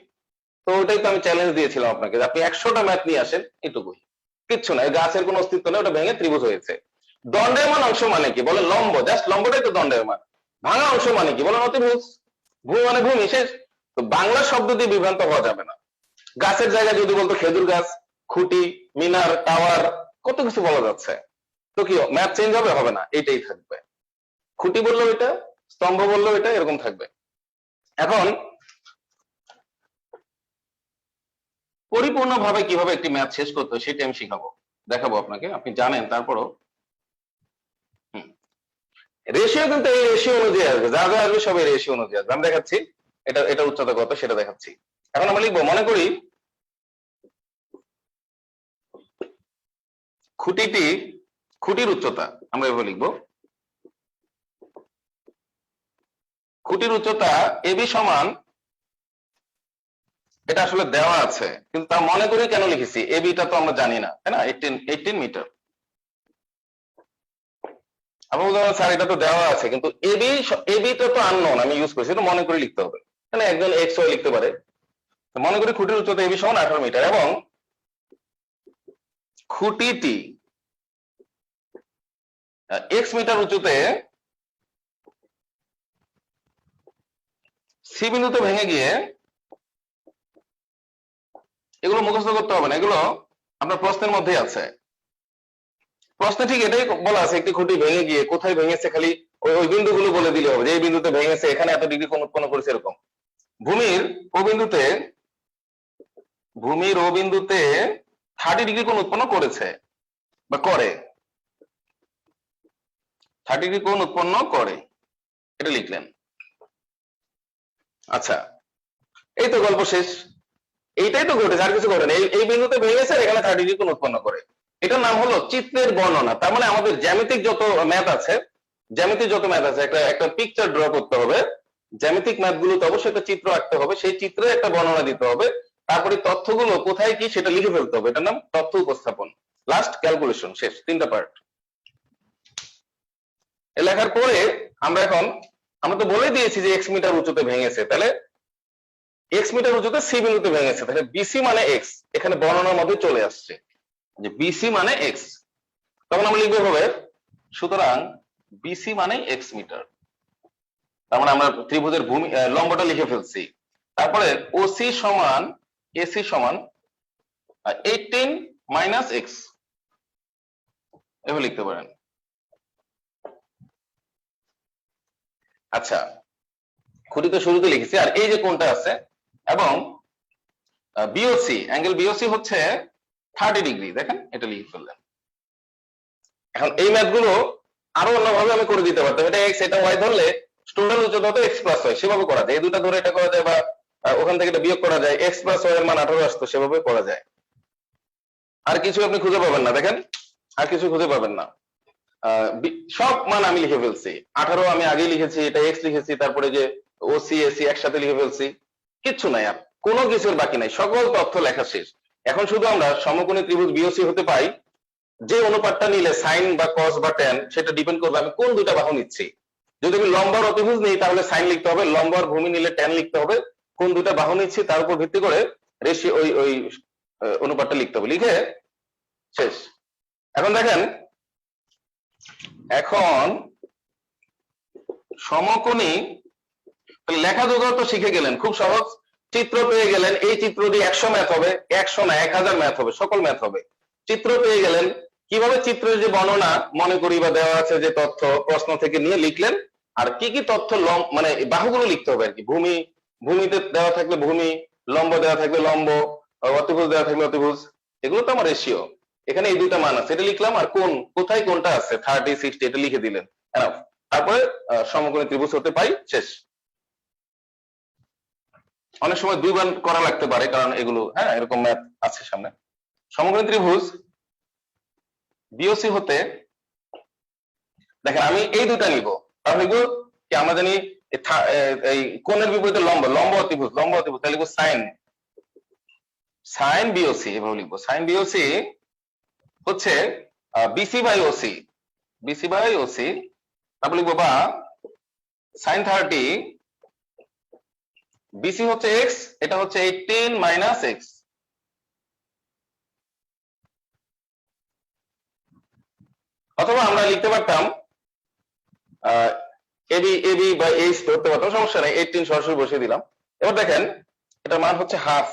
তো ওটাই তো আমি চ্যালেঞ্জ দিয়েছিলাম আপনাকে, আপনি 100টা ম্যাথ নিয়ে আসেন, এটুকুই, কিচ্ছু নাই, গাছের কোনো অস্তিত্ব নেই, ওটা ভেঙে ত্রিভুজ হয়েছে। দণ্ডায়মান অংশ মানে কি, বলেন লম্ব, জাস্ট লম্বটাই তো দণ্ডায়মান। ভাঙা অংশ মানে কি, বলেন অতিভুজ। ভূমি মানে ভূমি, শেষ। তো বাংলা শব্দ দিয়ে বিভ্রান্ত হওয়া যাবে না। গাছের জায়গায় যদি বলতো খেজুর গাছ, খুঁটি, মিনার, টাওয়ার, কত কিছু বলা যাচ্ছে, তো কি ম্যাথ চেঞ্জ হবে? হবে না, এইটাই থাকবে। খুঁটি বললেও এটা, স্তম্ভ বললেও এটা, এরকম থাকবে। এখন পরিপূর্ণভাবে কিভাবে একটি ম্যাথ শেষ করতে হয় সেটা আমি শিখাবো, দেখাবো আপনাকে, আপনি জানেন তারপরও। রেশিও কিন্তু এই রেশিও অনুযায়ী আসবে, যা যা আসবে সব এই রেশিও অনুযায়ী আসবে। আমি দেখাচ্ছি এটা, এটা উচ্চতা কত সেটা দেখাচ্ছি। এখন আমরা লিখবো, মনে করি খুঁটিটি, খুঁটির উচ্চতা আমরা এভাবে লিখবো, খুঁটির উচ্চতা এবি সমান, এটা আসলে দেওয়া আছে কিন্তু তা মনে করি কেন লিখেছি, এবিটা তো আমরা জানি না, তাই না, 18 মিটার। আপনি বলতে স্যার এটা তো দেওয়া আছে, কিন্তু এবিটা তো আননোন, আমি ইউজ করছি, এটা মনে করে লিখতে হবে, মানে একজন এক্স ওয়াই লিখতে পারে। মনে করি খুঁটির উচ্চতা এবি সমান 18 মিটার, এবং খুঁটিটি এক্স মিটার উঁচুতে সি বিন্দুতে ভেঙে গিয়ে, এগুলো মুখস্থ করতে হবে না, এগুলো আপনার প্রশ্নের মধ্যেই আছে। প্রশ্নে ঠিক এটাই বলা আছে, একটি খুঁটি ভেঙে গিয়ে কোথায় ভেঙেছে, খালি ওই বিন্দুগুলো বলে দিলে হবে, যে এই বিন্দুতে ভেঙেছে, এখানে এত ডিগ্রি কোণ উৎপন্ন করেছে, এরকম। ভূমির ও বিন্দুতে, ভূমির ও বিন্দুতে 30 ডিগ্রি কোণ উৎপন্ন করেছে বা করে, 30 ডিগ্রি কোণ উৎপন্ন করে, এটা লিখলেন। আচ্ছা, এই তো গল্প শেষ, এইটাই তো ঘটেছে, আর কিছু ঘটে না। এই বিন্দুতে ভেঙেছে, এখানে 30 ডিগ্রি কোণ উৎপন্ন করে, এটার নাম হলো চিত্রের বর্ণনা। তার মানে আমাদের জ্যামিতিক যত ম্যাথ আছে, একটা একটা পিকচার ড্র করতে হবে। জ্যামিতিক ম্যাথ গুলোতে অবশ্যই একটা চিত্র আঁকতে হবে, সেই চিত্রে একটা বর্ণনা দিতে হবে, তারপরে তথ্যগুলো কোথায় কি সেটা লিখে ফেলতে হবে। এটার নাম তথ্য উপস্থাপন। লাস্ট ক্যালকুলেশন, শেষ, 3টা পার্ট। লেখার পরে আমরা তো বলে দিয়েছি যে এক্স মিটার উঁচুতে ভেঙেছে, তাহলে এক্স মিটার উঁচুতে সি বিন্দুতে ভেঙেছে, তাহলে বিসি মানে এক্স এখানে বর্ণনার মধ্যে চলে আসছে যে বিসি মানে এক্স। তখন আমরা লিখবো হবে সুতরাং বিসি মানে এক্স মিটার। তার মানে আমরা ত্রিভুজের ভূমি লম্বটা লিখে ফেলছি। তারপরে ওসি সমান এসি সমান 18 মাইনাস এক্স, এভাবে লিখতে পারেন। আচ্ছা, খুঁটি তো শুরুতে লিখেছি। আর এই যে কোণটা আছে এবং বিওসি, অ্যাঙ্গেল বিওসি হচ্ছে 30 ডিগ্রি, দেখেন এটা লিখে ফেললেন। এখন এই ম্যাথ গুলো আরো অন্যভাবে আমি করে দিতে পারতাম, এটা এক্স এটা ওয়াই ধরলে টোটাল উচ্চতা তো এক্স প্লাস ওয়াই, সেভাবে করা যায়। এই দুটা ধরে এটা করা যায়, বা ওখান থেকে এটা বিয়োগ করা যায়, এক্স প্লাস ওয়াই এর মান 18 আসতো, সেভাবে করা যায়। আর কিছু আপনি খুঁজে পাবেন না, দেখেন আর কিছু খুঁজে পাবেন না। সব মান আমি লিখে ফেলছি, 18 আমি আগে লিখেছি, এটা এক্স লিখেছি, তারপরে যে ওসি এসি একসাথে লিখে ফেলছি, কিচ্ছু নাই আর কোনো কিছুর বাকি নাই, সকল তথ্য লেখা শেষ। এখন শুধু আমরা সমকোণী ত্রিভুজ বিওসি হতে পাই যে অনুপাতটা নিলে সাইন বা কস বা ট্যান, সেটা ডিপেন্ড করবে আমি কোন দুইটা বাহু নিচ্ছি। যদি আমি লম্ব আর অতিভুজ নিই তাহলে সাইন লিখতে হবে, লম্ব আর ভূমি নিলে ট্যান লিখতে হবে। কোন দুইটা বাহু নিচ্ছি তার উপর ভিত্তি করে রেশিও ওই অনুপাতটা লিখতে হবে, লিখে শেষ। এখন দেখেন, এখন সমকোণী লেখা যোগাও তো শিখে গেলেন, খুব সহজ। চিত্র পেয়ে গেলেন, এই চিত্র দিয়ে 100 ম্যাথ হবে, 100 না 1000 ম্যাথ হবে, সকল ম্যাথ হবে। চিত্র পেয়ে গেলেন, কিভাবে চিত্রের যে বর্ণনা মনে করি বা দেওয়া আছে যে তথ্য প্রশ্ন থেকে নিয়ে লিখলেন, আর কি কি তথ্য মানে বাহুগুলো লিখতে হবে আর কি। ভূমিতে দেওয়া থাকলে ভূমি, লম্ব দেওয়া থাকলে লম্ব, অতিভুজ দেওয়া থাকলে অতিভুজ, এগুলো তো আমার রেশিও। এখানে এই দুইটা মান আছে, এটা লিখলাম, আর কোথায় কোনটা আছে 30 60 এটা লিখে দিলেন, তারপরে সমকোণী ত্রিভুজ হতে পাই, শেষ। অনেক সময় দুইবার করা লাগতে পারে, কারণ এগুলো এরকম ম্যাথ আছে সামনে। সমকোণী ত্রিভুজ বিওসি হতে দেখেন আমি এই দুটা নিব, তাহলে লিখবো কি আমরা জানি এই কোণের বিপরীতে লম্ব, লম্ব অতিভুজ, তাহলে লিখবো সাইন বিওসি, এভাবে লিখবো। সাইন বিওসি হচ্ছে বিসি বাই ওসি, তারপর লিখবো বা সাইন 30 বিসি হচ্ছে এক্স, এটা হচ্ছে 18 মাইনাস এক্স। অথবা আমরা লিখতে পারতাম এবি বা এইচ ধরতে পারতাম, সমস্যা নেই, 18 সরাসরি বসিয়ে দিলাম। এবার দেখেন এটার মান হচ্ছে হাফ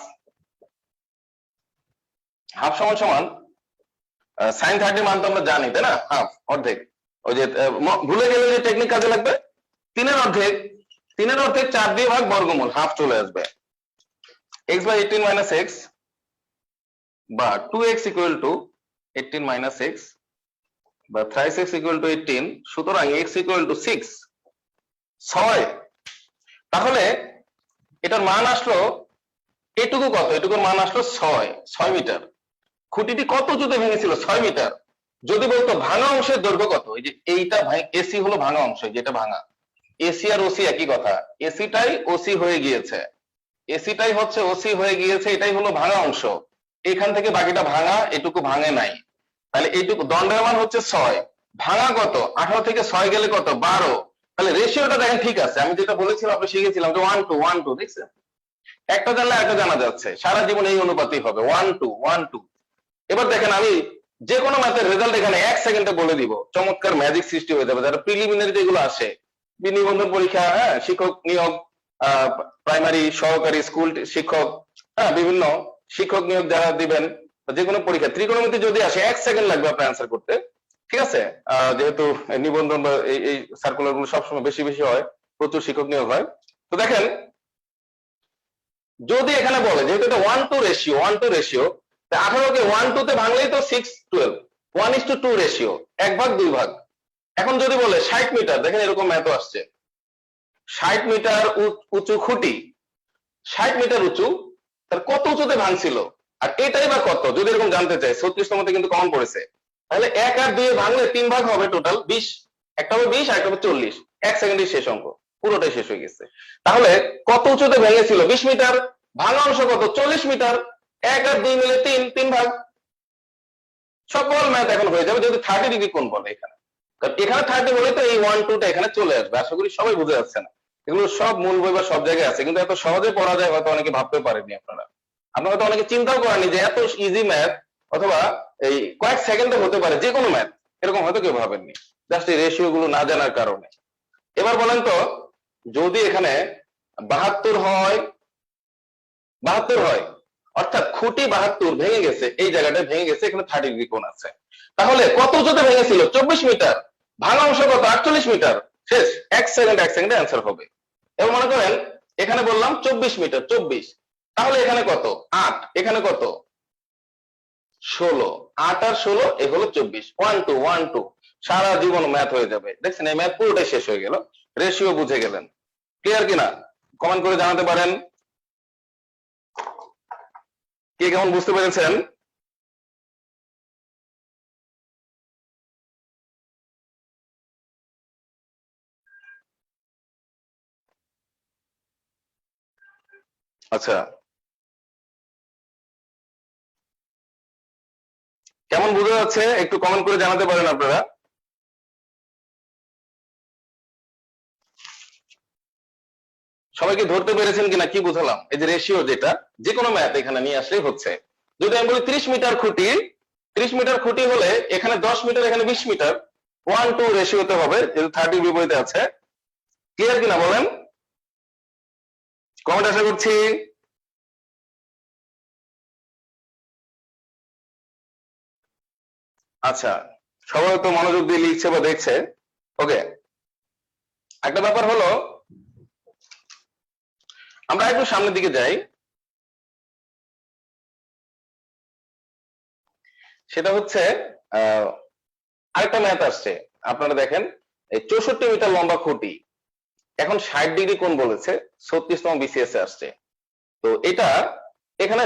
সমান সমান সাইন 30 মান তো আমরা জানি, তাই না, হাফ অর্ধেক। ওই যে ভুলে গেলে যে টেকনিক কাজে লাগবে, 3 এর অর্ধেক 4 দিয়ে ভাগ বর্গমূল, হাফ চলে আসবে। এক্স বাই 18 মাইনাস এক্স বা 2x equal to 18 minus x বা থ্রাইস এক্স ইকুয়াল টু 18, সুতরাং এক্স ইকুয়াল টু 6। তাহলে এটার মান আসলো এটুকু, কত, এটুকুর মান আসলো 6 মিটার। খুঁটিটি কত উঁচুতে ভেঙেছিল? 6 মিটার। যদি বলতো ভাঙা অংশের দৈর্ঘ্য কত, এই যে এইটা এসি হলো ভাঙা অংশ, যেটা ভাঙা, এসি আর ওসি একই কথা, এসিটাই ওসি হয়ে গিয়েছে, এসিটাই হচ্ছে ওসি হয়ে গিয়েছে, এটাই হলো ভাঙা অংশ। এখান থেকে বাকিটা ভাঙা, এটুকু ভাঙে নাই, তাহলে এইটুকু দণ্ডের মান হচ্ছে 6। ভাঙা কত? 18 থেকে 6 গেলে কত? 12। তাহলে রেশিওটা দেখেন ঠিক আছে, আমি যেটা বলেছিলাম আমরা শিখেছিলাম যে 1:1:2, দেখছেন, একটা জানলে একটা জানা যাচ্ছে, সারা জীবন এই অনুপাতই হবে 1:1:2। এবার দেখেন আমি যে কোনো ম্যাথের রেজাল্ট এখানে 1 সেকেন্ডে বলে দিব, চমৎকার ম্যাজিক সৃষ্টি হয়ে যাবে। যারা প্রিলিমিনারি যেগুলো আসে, নিবন্ধন পরীক্ষা, শিক্ষক নিয়োগ, প্রাইমারি সহকারী স্কুল শিক্ষক, বিভিন্ন শিক্ষক নিয়োগ যারা দিবেন, যে কোনো পরীক্ষা ত্রিকোণমিতি যদি আসে 1 সেকেন্ড লাগবে আপনার অ্যান্সার করতে, ঠিক আছে। যেহেতু নিবন্ধন বা এই সার্কুলার গুলো সবসময় বেশি বেশি হয়, প্রচুর শিক্ষক নিয়োগ হয়। তো দেখেন যদি এখানে বলে যেহেতু এটা 1:2 রেশিও, 18 কে 1:2 তে ভাঙলেই তো 6:12, 1:2 রেশিও, 1 ভাগ 2 ভাগ। এখন যদি বলে 60 মিটার, দেখেন এরকম ম্যাথও আসছে, 60 মিটার উঁচু খুঁটি, 60 মিটার উঁচু, তার কত উঁচুতে ভাঙছিল? আর এটাই বা কত যদি এরকম জানতে চাই, 36তমতে কিন্তু কমন পড়েছে, তাহলে 1 আর 2 ভাঙলে 3 ভাগ হবে, টোটাল 20, একটা হবে 20 আর একটা হবে 40, 1 সেকেন্ডে শেষ অঙ্ক, পুরোটাই শেষ হয়ে গেছে। তাহলে কত উঁচুতে ভেঙেছিল? 20 মিটার, ভাঙা অংশ কত? 40 মিটার, 1 আর 2 মিলে 3 ভাগ। সকল ম্যাথ এখন হয়ে যাবে যদি 30 ডিগ্রি কোণ বলে এখানে, কারণ এখানে 30 বলে তো এই 1 2টা এখানে চলে আসবে। আশা করি সবাই বুঝে যাচ্ছে না, এগুলো সব মূল বই বা সব জায়গায় আছে, কিন্তু এত সহজে পড়া যায় হয়তো অনেকে ভাবতে পারেননি। আপনারা তো অনেকে চিন্তাও করেননি যে এত ইজি ম্যাথ অথবা এই কয়েক সেকেন্ডে হতে পারে যে কোনো ম্যাথ, এরকম হয়তো কেউ ভাবেননি, জাস্ট এই রেশিও গুলো না জানার কারণে। এবার বলেন তো, যদি এখানে 72 হয়, 72 হয়, অর্থাৎ খুঁটি 72 ভেঙে গেছে, এই জায়গাটা ভেঙে গেছে, এখানে 30 ডিগ্রি কোণ আছে, তাহলে কত উঁচুতে ভেঙেছিল? 24 মিটার, ভাঙা অংশ কত? 48 মিটার। শেষ, 1 সেকেন্ডে অ্যান্সার হবে। এবং মনে করেন এখানে বললাম 24 মিটার, 24, তাহলে এখানে কত? 8, এখানে কত? 16, 8 আর 16 এ হলো 24, 1 2 1 2, সারা জীবন ম্যাথ হয়ে যাবে। দেখছেন এই ম্যাথ পুরোটাই শেষ হয়ে গেল, রেশিও বুঝে গেলেন। ক্লিয়ার কিনা কমেন্ট করে জানাতে পারেন, কে কেমন বুঝতে পেরেছেন? আচ্ছা, কেমন বোঝা যাচ্ছে একটু কমেন্ট করে জানাতে পারেন আপনারা। সবাইকে ধরতে পেরেছেন কিনা কি বুঝালাম? এই যে রেশিও, যেটা যে কোনো ম্যাথ এখানে নিয়ে আসলেই হচ্ছে। যদি আমি বলি 30 মিটার খুঁটি, 30 মিটার খুঁটি হলে এখানে 10 মিটার, এখানে 20 মিটার, 1 2 রেশিওতে হবে, যেহেতু 30 বিপরীতে আছে। ক্লিয়ার কিনা বলেন, কমেন্ট আশা করছি। আচ্ছা, সবাই তো মনোযোগ দিয়ে লিখছে বা দেখছে। ওকে, একটা ব্যাপার হলো, আমরা একটু সামনের দিকে যাই। সেটা হচ্ছে আরেকটা ম্যাথ আসছে, আপনারা দেখেন, এই 64 মিটার লম্বা খুঁটি, এখন 60 ডিগ্রি কোণ বলেছে, 36তম বিসিএস এ আসছে। তো এটা এখানে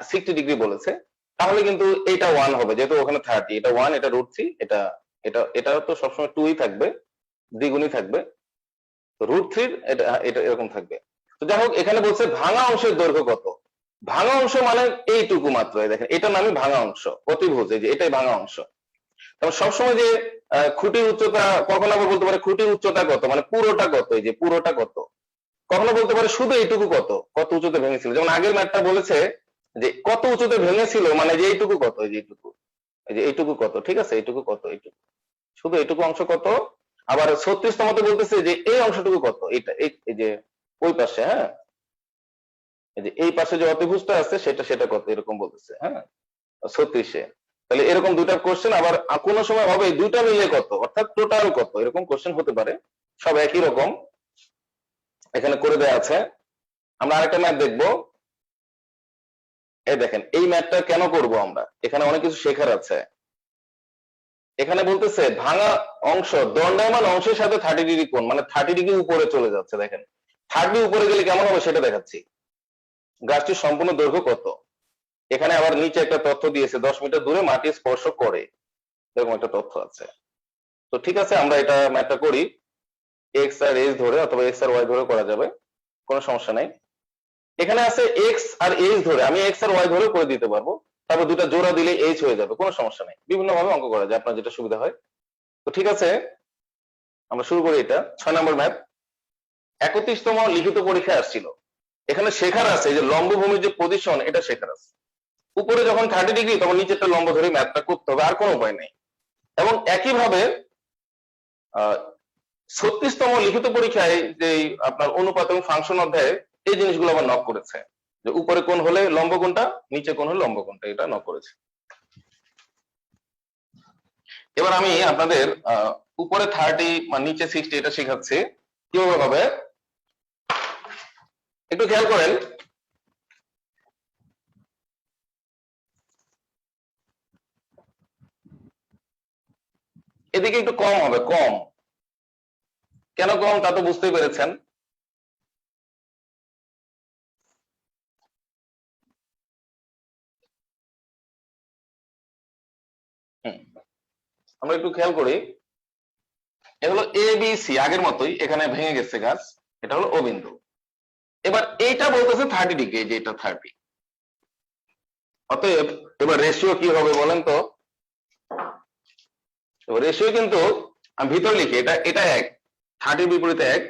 60 ডিগ্রি বলেছে, তাহলে কিন্তু এটা 1 হবে, যেহেতু ওখানে 30, এটা 1, এটা √3, এটা এটা এটা তো সবসময় 2ই থাকবে, দ্বিগুণই থাকবে, তো √3 এটা এটা এরকম থাকবে। তো যাই হোক, এখানে বলছে ভাঙা অংশের দৈর্ঘ্য কত। ভাঙা অংশ মানে এইটুকু মাত্র, দেখেন এটার নামই ভাঙা অংশ, অতিভুজ, এই যে এটাই ভাঙা অংশ। তবে সবসময় যে খুঁটির উচ্চতা, কখনো আবার বলতে পারে খুঁটির উচ্চতা কত, মানে পুরোটা কত, এই যে পুরোটা কত, কখনো বলতে পারে শুধু এইটুকু কত, কত উঁচুতে ভেঙেছিল। যেমন আগের ম্যাথটা বলেছে যে কত উঁচুতে ভেঙেছিল, মানে যে এইটুকু কত, এই যে এইটুকু, এই যে এইটুকু কত, ঠিক আছে, এইটুকু কত, এইটুকু, শুধু এইটুকু অংশ কত। আবার 36তমতে বলতেছে যে এই অংশটুকু কত, এইটা এই যে ওই পাশে, হ্যাঁ, এই যে এই পাশে যে অতিভুজটা আছে সেটা সেটা কত, এরকম বলতেছে, হ্যাঁ, 36-এ। তাহলে এরকম দুইটা কোশ্চেন, আবার কোন সময় হবে দুইটা মিলে কত, অর্থাৎ টোটাল কত, এরকম কোশ্চেন হতে পারে, সব একই রকম এখানে করে দেওয়া আছে। আমরা আরেকটা ম্যাথ দেখবো, এই দেখেন এই ম্যাথটা কেন করব আমরা, এখানে অনেক কিছু শেখার আছে। এখানে বলতেছে ভাঙা অংশ দণ্ডায়মান অংশের সাথে 30 ডিগ্রি কোণ, মানে 30 ডিগ্রি উপরে চলে যাচ্ছে, দেখেন 30 উপরে গেলে কেমন হবে সেটা দেখাচ্ছি। গাছটির সম্পূর্ণ দৈর্ঘ্য কত, এখানে আবার নিচে একটা তথ্য দিয়েছে, 10 মিটার দূরে মাটি স্পর্শ করে, এরকম একটা তথ্য আছে। তো ঠিক আছে, আমরা এটা ম্যাথটা করি, এক্স আর এইচ ধরে অথবা এক্স আর ওয়াই ধরে করা যাবে, কোনো সমস্যা নাই। এখানে আছে এক্স আর এইচ ধরে, আমি এক্স আর ওয়াই ধরে করে দিতে পারবো, তারপর দুটা জোড়া দিলে এইচ হয়ে যাবে, কোনো সমস্যা নেই, বিভিন্ন ভাবে অঙ্ক করা যায়, আপনার যেটা সুবিধা হয়। তো ঠিক আছে, আমরা শুরু করি। এটা 6 নম্বর ম্যাথ, 31তম লিখিত পরীক্ষায় আসছিল। এখানে শেখার আছে যে লম্ব ভূমির যে পজিশন, এটা শেখার আছে। উপরে যখন 30 ডিগ্রি তখন নিচেরটা লম্ব ধরে ম্যাথটা করতে হবে, আর কোনো উপায় নেই। এবং একইভাবে 36তম লিখিত পরীক্ষায় যে আপনার অনুপাত এবং ফাংশন অধ্যায়ে এই জিনিসগুলো আবার নক করেছে, যে উপরে কোণ হলে লম্ব কোণটা, নিচে কোণ হলে লম্ব কোণটা, এটা নক করেছে। এবার আমি আপনাদের উপরে 30 মানে নিচে 60 এটা শেখাচ্ছি, কিভাবে হবে একটু খেয়াল করেন। এদিকে একটু কম হবে, কম, কেন কম তা তো বুঝতেই পেরেছেন। হুম, আমরা একটু খেয়াল করি, এ হলো এ বি সি, আগের মতোই এখানে ভেঙে গেছে গাছ, এটা হলো ও বিন্দু। এবার এইটা বলতেছে 30 ডিগ্রি, যে এটা 30। অতএব এবার রেশিও কি হবে বলেন তো? রেশিও কিন্তু আমি ভিতরে লিখি, এটা এটা 1, 30 বিপরীতে 1,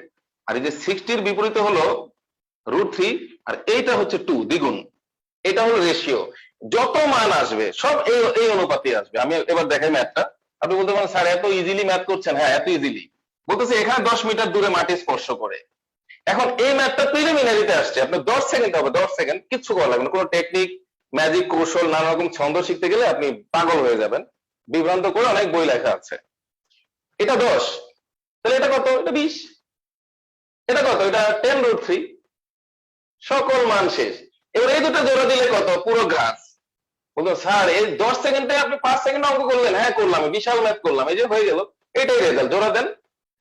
আর এই যে 60 বিপরীতে হলো √3, আর এইটা হচ্ছে 2, দ্বিগুণ। এটা হলো রেশিও। যত মান আসবে সব এই এই অনুপাতে আসবে। আমি এবার দেখাই ম্যাথটা। আপনি বলতে পারেন স্যার এত ইজিলি ম্যাথ করছেন। হ্যাঁ, এত ইজিলি বলতেছে এখানে 10 মিটার দূরে মাটি স্পর্শ করে। এখন এই ম্যাথটা প্রিলিমিনারিতে আসছে, আপনার 10 সেকেন্ড হবে, 10 সেকেন্ড, কিচ্ছু করা লাগবে না। কোনো টেকনিক, ম্যাজিক, কৌশল, নানা রকম ছন্দ শিখতে গেলে আপনি পাগল হয়ে যাবেন, বিভ্রান্ত করে অনেক বই লেখা আছে। এটা 10, তাহলে এটা কত? এটা 20। এটা কত? এটা 10√3। সকল মান শেষ। এবার এই দুটো জোড়া দিলে কত? পুরো ঘাস। বলতো স্যার এই 10 সেকেন্ডে আপনি 5 সেকেন্ড অঙ্ক করলেন। হ্যাঁ করলাম, বিশাল ম্যাথ করলাম, এই যে হয়ে গেল। এটাই রেজাল্ট, জোড়া দেন।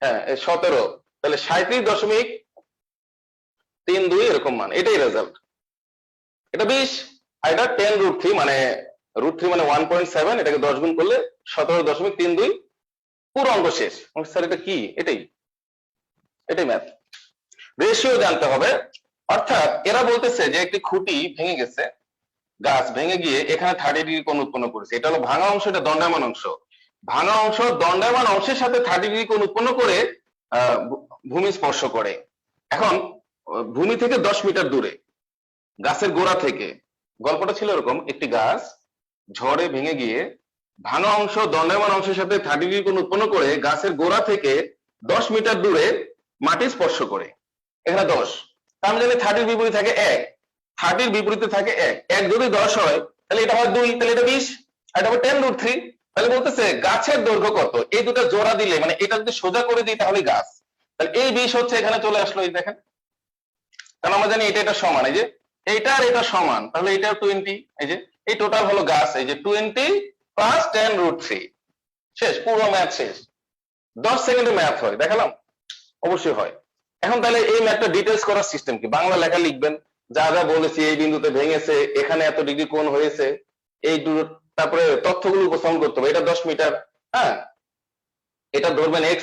হ্যাঁ, 17, তাহলে 37.32 এরকম মান, এটাই রেজাল্ট। এটা 20, আর এটা 10√3, মানে √3 মানে 1.7, এটাকে 10 গুণ করলে 17.32, পুরো অঙ্ক শেষ। স্যার এটা কি? এটাই এটাই ম্যাথ। রেশিও জানতে হবে। অর্থাৎ এরা বলতেছে যে একটি খুঁটি ভেঙে গেছে, গাছ ভেঙে গিয়ে এখানে 30 ডিগ্রি কোণ উৎপন্ন করেছে। এটা হলো ভাঙা অংশ, এটা দণ্ডায়মান অংশ। ভাঙা অংশ দণ্ডায়মান অংশের সাথে 30 ডিগ্রি কোণ উৎপন্ন করে ভূমি স্পর্শ করে। এখন ভূমি থেকে 10 মিটার দূরে গাছের গোড়া থেকে, গল্পটা ছিল এরকম, একটি গাছ ঝড়ে ভেঙে গিয়ে ভাঙা অংশ দণ্ডায়মান অংশের সাথে 30 ডিগ্রি কোণ উৎপন্ন করে গাছের গোড়া থেকে 10 মিটার দূরে মাটি স্পর্শ করে। এখানে 10, আমি জানি 30 বিপরীতে থাকে 1, 30 বিপরীতে থাকে 1, 1 যদি 10 হয় তাহলে এটা হয় 2, তাহলে এটা 20, আর এটা হবে 10√3। তাহলে বলতেছে গাছের দৈর্ঘ্য কত? এই দুটো জোড়া দিলে, মানে এটা যদি সোজা করে দিই তাহলে গাছ, তাহলে এই 20 হচ্ছে এখানে চলে আসলো। এই দেখেন, কারণ আমরা জানি এটা এটা সমান, এই যে এইটা আর এটা সমান, তাহলে এটা 20, এই যে এই টোটাল হলো গাছ, এই যে 20 প্লাস 10√3। শেষ, পুরো ম্যাথ শেষ। 10 সেকেন্ডে ম্যাথ হয়, দেখালাম? অবশ্যই হয়। এখন তাহলে এই ম্যাথটা ডিটেইলস করার সিস্টেম কি? বাংলা লেখা লিখবেন, যা যা বলেছি, এই বিন্দুতে ভেঙেছে, এখানে এত ডিগ্রি কোণ হয়েছে, এই তারপরে তথ্যগুলো উপস্থাপন করতে হবে। এটা 10 মিটার, হ্যাঁ, এটা ধরবেন x,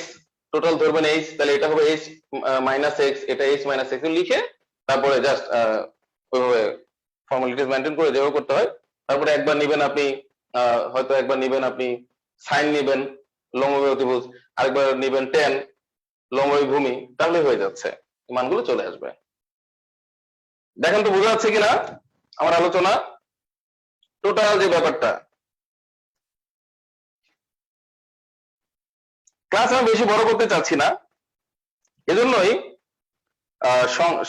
টোটাল ধরবেন h, তাহলে এটা হবে h মাইনাস x, এটা h মাইনাস x লিখে তারপরে জাস্ট ওইভাবে ফর্মালিটিস মেনটেন করে যেভাবে করতে হয়। তারপরে একবার নিবেন আপনি, হয়তো একবার নিবেন আপনি সাইন নিবেন লম্বভাবে অতিভুজ, আরেকবার নিবেন tan লম্বভাবে ভূমি, তাহলে হয়ে যাচ্ছে, মানগুলো চলে আসবে। দেখেন তো বোঝা যাচ্ছে কিনা আমার আলোচনা, টোটাল যে ব্যাপারটা। ক্লাস আমি বেশি বড় করতে চাচ্ছি না, এজন্যই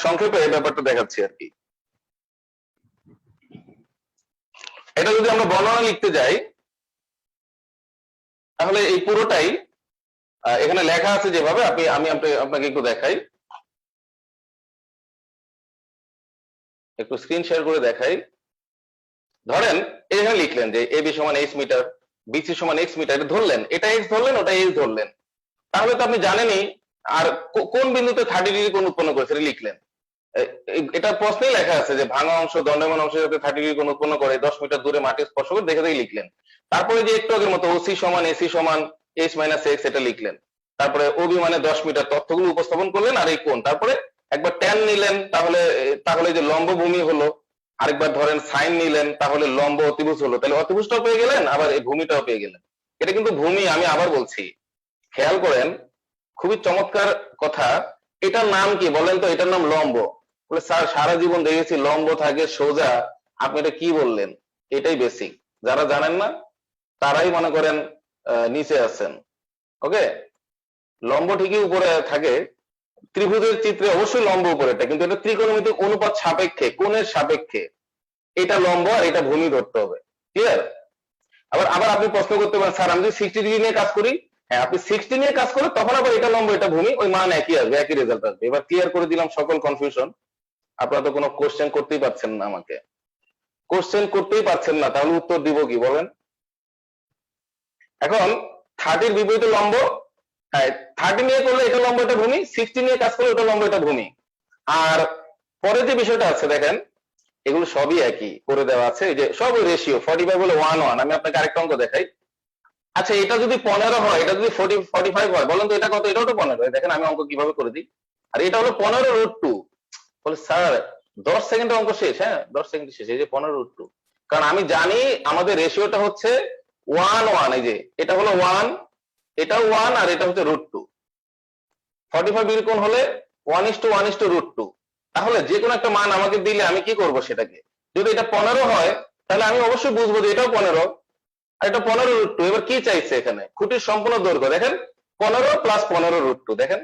সংক্ষেপে ব্যাপারটা দেখাচ্ছি আর কি। এটা যদি আমরা বর্ণনা লিখতে যাই তাহলে এই পুরোটাই এখানে লেখা আছে যেভাবে, আমি আপনাকে একটু দেখাই, একটু স্ক্রিন শেয়ার করে দেখাই। ধরেন এখানে লিখলেন যে এবি সমান h মিটার, বিসি সমান x মিটার, এটা ধরলেন, এটা x ধরলেন, ওটা h ধরলেন, তাহলে তো আপনি জানেনই আর কোন বিন্দুতে 30 ডিগ্রি কোণ উৎপন্ন করেছে এটা লিখলেন। এটা প্রশ্নেই লেখা আছে যে ভাঙা অংশ দণ্ডায়মান অংশের সাথে 30 ডিগ্রি কোণ উৎপন্ন করে 10 মিটার দূরে মাটি স্পর্শ করে, দেখে দেখে লিখলেন। তারপরে যে একটু আগের মতো ওসি সমান এসি সমান h মাইনাস x, এটা লিখলেন। তারপরে ওবি মানে 10 মিটার, তথ্যগুলো উপস্থাপন করলেন, আর এই কোণ, তারপরে একবার ট্যান নিলেন, তাহলে তাহলে যে লম্ব ভূমি হলো। আরেকবার ধরেন সাইন নিলেন, তাহলে লম্ব অতিভুজ হলো, তাহলে অতিভুজটাও পেয়ে গেলেন, আবার এই ভূমিটাও পেয়ে গেলেন। এটা কিন্তু ভূমি, আমি আবার বলছি, খেয়াল করেন, খুবই চমৎকার কথা। এটার নাম কি বলেন তো? এটার নাম লম্ব। বলে স্যার সারা জীবন দেখেছি লম্ব থাকে সোজা, আপনি এটা কি বললেন? এটাই বেসিক, যারা জানেন না তারাই মনে করেন নিচে আছেন। ওকে, লম্ব ঠিকই উপরে থাকে, ত্রিভুজের চিত্রে অবশ্যই লম্ব উপরেটা, কিন্তু এটা ত্রিকোণমিতিক অনুপাত সাপেক্ষে, কোণের সাপেক্ষে এটা লম্ব আর এটা ভূমি ধরতে হবে। ক্লিয়ার? আবার আবার আপনি প্রশ্ন করতে পারেন স্যার আমি যদি 60 ডিগ্রি নিয়ে কাজ করি, হ্যাঁ আপনি 60 নিয়ে কাজ করেন, তখন আবার এটা লম্ব এটা ভূমি, ওই মান একই আসবে, একই রেজাল্ট আসবে। এবার ক্লিয়ার করে দিলাম সকল কনফিউশন। আপনারা তো কোনো কোশ্চেন করতেই পারছেন না, আমাকে কোশ্চেন করতেই পারছেন না, তাহলে উত্তর দিব কি বলেন? এখন 30 বিপরীতে লম্ব, হ্যাঁ 30 নিয়ে করলে এটা লম্ব এটা ভূমি, 60 নিয়ে কাজ করলে এটা লম্ব এটা ভূমি। আর পরে যে বিষয়টা আছে দেখেন, এগুলো সবই একই করে দেওয়া আছে, এই যে সব রেশিও 45 হলো 1:1। আমি আপনাকে আরেকটা অঙ্ক দেখাই, আচ্ছা এটা যদি 15 হয়, এটা যদি 45 হয়, বলেন তো এটা কত? এটাও তো 15। দেখেন আমি অঙ্ক কিভাবে করে দিই। আর এটা হলো 15√2। বলে স্যার 10 সেকেন্ডে অঙ্ক শেষ। হ্যাঁ 10 সেকেন্ডে শেষ, এই যে 15√2। কারণ আমি জানি আমাদের রেশিওটা হচ্ছে 1:1। এই যে এটা হলো 1, এটাও 1, আর এটা হচ্ছে √2। 45 ডিগ্রি কোণ হলে 1:1:√2। তাহলে যে কোনো একটা মান আমাকে দিলে আমি কি করব সেটাকে, যদি এটা 15 হয় তাহলে আমি অবশ্যই বুঝবো যে এটাও 15, আর এটা 15√2। এবার কি চাইছে এখানে? খুঁটির সম্পূর্ণ দৈর্ঘ্য দেখেন, 15 + 15√2। দেখেন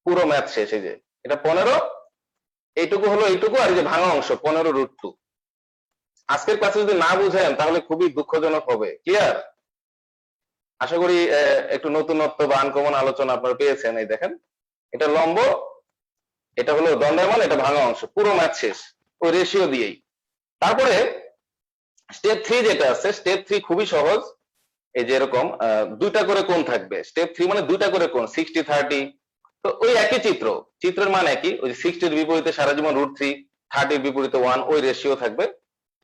পুরো ম্যাথ শেষ। এই যে এটা 15, এইটুকু হলো এইটুকু, আর এই যে ভাঙা অংশ 15√2। আজকের ক্লাসে যদি না বুঝেন তাহলে খুবই দুঃখজনক হবে। ক্লিয়ার? আশা করি একটু নতুনত্ব বা আনকমন আলোচনা আপনারা পেয়েছেন। এই দেখেন এটা লম্ব, এটা হলো দণ্ডায়মান, এটা ভাঙা অংশ, পুরো ম্যাথ শেষ ওই রেশিও দিয়েই। তারপরে স্টেপ 3 যেটা আছে, স্টেপ 3 খুবই সহজ। এই যে এরকম দুইটা করে কোণ থাকবে। স্টেপ 3 মানে দুইটা করে কোণ, 60-30। তো ওই একই চিত্র, চিত্রের মান একই। ওই 60-র বিপরীতে সারা জীবন √3, 30-র বিপরীতে 1, ওই রেশিও থাকবে।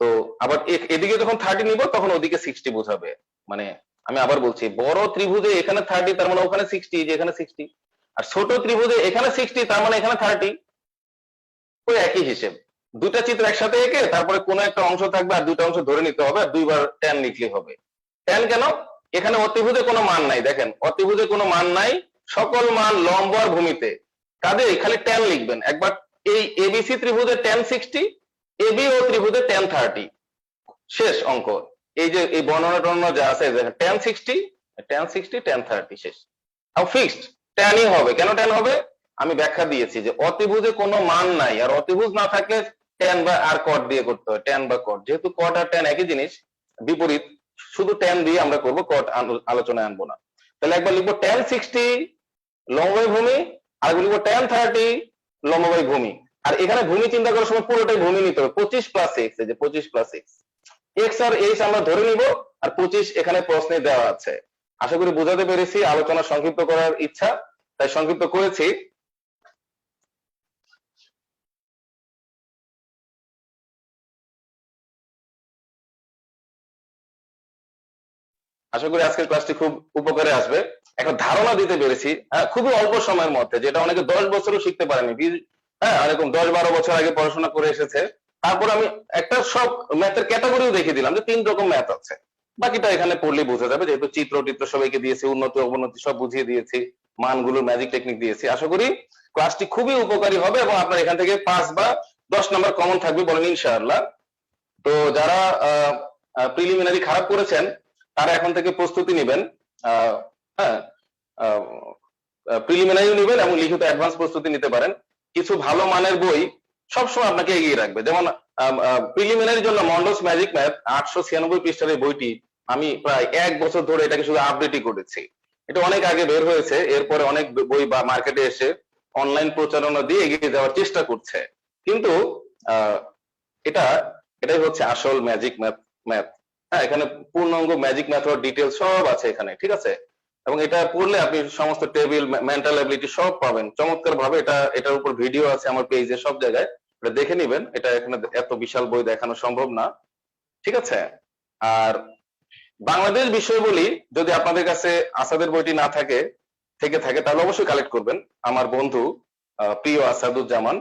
তো আবার এদিকে যখন 30 নিব তখন ওদিকে 60 বোঝাবে। মানে আমি আবার বলছি, বড় ত্রিভুজে এখানে 30 তার মানে ওখানে 60, যে এখানে 60। আর ছোট ত্রিভুজে এখানে 60 তার মানে এখানে 30। ওই একই হিসেব। দুটা চিত্র একসাথে এঁকে তারপরে কোনো একটা অংশ থাকবে আর দুইটা অংশ ধরে নিতে হবে, আর দুইবার tan লিখলে হবে। tan কেন? এখানে অতিভুজে কোনো মান নাই। দেখেন অতিভুজে কোনো মান নাই, সকল মান লম্ব আর ভূমিতে। কাজেই খালি tan লিখবেন একবার। এই ABC ত্রিভুজে tan 60, AB ও ত্রিভুজে tan 30। শেষ অঙ্ক। এই যে এই বর্ণনা টর্ণনা যা আছে দেখেন, tan 60, tan 30 শেষ। আর ফিক্সড ট্যানই হবে। কেন ট্যান হবে? আমি ব্যাখ্যা দিয়েছি যে অতিভুজে কোনো মান নাই, আর অতিভুজ না থাকলে ট্যান বা আর কট দিয়ে করতে হয়, ট্যান বা কট। যেহেতু কট আর ট্যান একই জিনিস, বিপরীত, শুধু ট্যান দিয়ে আমরা করবো, কট আলোচনায় আনবো না। তাহলে একবার লিখবো tan 60 লম্ববাই ভূমি, আর লিখবো tan 30 লম্ববাই ভূমি। আর এখানে ভূমি চিন্তা করার সময় পুরোটাই ভূমি নিতে হবে। 25 + x, এই যে 25 + x, x আর h আমরা ধরে নিব, আর 25 এখানে প্রশ্নে দেওয়া আছে। আশা করি বোঝাতে পেরেছি। আলোচনা সংক্ষিপ্ত করার ইচ্ছা, তাই সংক্ষিপ্ত করেছি। আশা করি আজকের ক্লাসটি খুব উপকারে আসবে। একটা ধারণা দিতে পেরেছি খুবই অল্প সময়ের মধ্যে, যেটা অনেকে 10 বছরও শিখতে পারেনি। হ্যাঁ এরকম 10-12 বছর আগে পড়াশোনা করে এসেছে। তারপর আমি একটা সব ম্যাথের ক্যাটাগরিও দেখিয়ে দিলাম যে 3 রকম ম্যাথ আছে। বাকিটা এখানে পড়লেই বোঝা যাবে, যেহেতু চিত্র টিত্র সবাইকে দিয়েছি, উন্নতি অবনতি সব বুঝিয়ে দিয়েছি, মানগুলোর ম্যাজিক টেকনিক দিয়েছি। আশা করি ক্লাসটি খুবই উপকারী হবে এবং আপনার এখান থেকে 5 বা 10 নাম্বার কমন থাকবে বলেন ইনশাআল্লাহ। তো যারা প্রিলিমিনারি খারাপ করেছেন তারা এখন থেকে প্রস্তুতি নেবেন। হ্যাঁ প্রিলিমিনারি নেবেন এবং লিখিত অ্যাডভান্স প্রস্তুতি নিতে পারেন। কিছু ভালো মানের বই সবসময় আপনাকে এগিয়ে রাখবে। যেমন প্রিলিমিনারির জন্য মন্ডলস ম্যাজিক ম্যাথ 896 পৃষ্ঠার এই বইটি আমি প্রায় 1 বছর ধরে এটাকে শুধু আপডেটই করেছি। এটা অনেক আগে বের হয়েছে, এরপরে অনেক বই বা মার্কেটে এসে অনলাইন প্রচারণা দিয়ে এগিয়ে যাওয়ার চেষ্টা করছে। কিন্তু এটা এটাই হচ্ছে আসল ম্যাজিক ম্যাথ। হ্যাঁ এখানে পূর্ণাঙ্গ ম্যাজিক মেথড ডিটেইলস সব আছে এখানে, ঠিক আছে? এবং এটা পড়লে আপনি সমস্ত টেবিল, মেন্টাল অ্যাবিলিটি সব পাবেন চমৎকার ভাবে। এটার উপর ভিডিও আছে আমার পেজে, সব জায়গায় এটা দেখে নেবেন। এটা এখানে এত বিশাল বই দেখানো সম্ভব না, ঠিক আছে? আর বাংলাদেশ বিষয় বলি, যদি আপনাদের কাছে আসাদের বইটি না থাকে তাহলে অবশ্যই কালেক্ট করবেন। আমার বন্ধু প্রিয় আসাদুজ্জামান,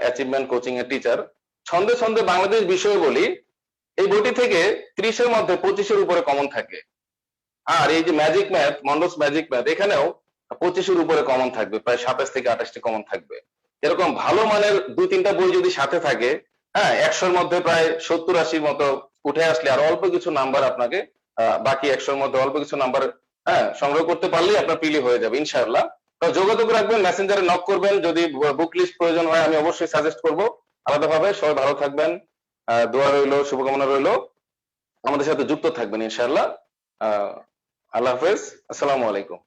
অ্যাচিভমেন্ট কোচিং এর টিচার, ছন্দে ছন্দে বাংলাদেশ বিষয় বলি, এই বইটি থেকে 30-এর মধ্যে 25-এর উপরে কমন থাকে। আর এই যে ম্যাজিক ম্যাথ, মন্ডলস ম্যাজিক ম্যাথ, এখানেও 25-এর উপরে কমন থাকবে, প্রায় 27 থেকে 28টি কমন থাকবে। এরকম ভালো মানের 2-3টা বই যদি সাথে থাকে, হ্যাঁ 100-এর মধ্যে প্রায় 70-80-র মতো উঠে আসলে আর অল্প কিছু নাম্বার আপনাকে, বাকি 100-এর মধ্যে অল্প কিছু নাম্বার সংগ্রহ করতে পারলেই আপনার প্রিলি হয়ে যাবে ইনশাআল্লাহ। তো যোগাযোগ রাখবেন, মেসেঞ্জারে নক করবেন। যদি বুক লিস্ট প্রয়োজন হয় আমি অবশ্যই সাজেস্ট করব আলাদাভাবে। সবাই ভালো থাকবেন, দোয়া রইলো, শুভকামনা রইলো, আমাদের সাথে যুক্ত থাকবেন ইনশাআল্লাহ। আল্লাহ হাফেজ, আসসালামু আলাইকুম।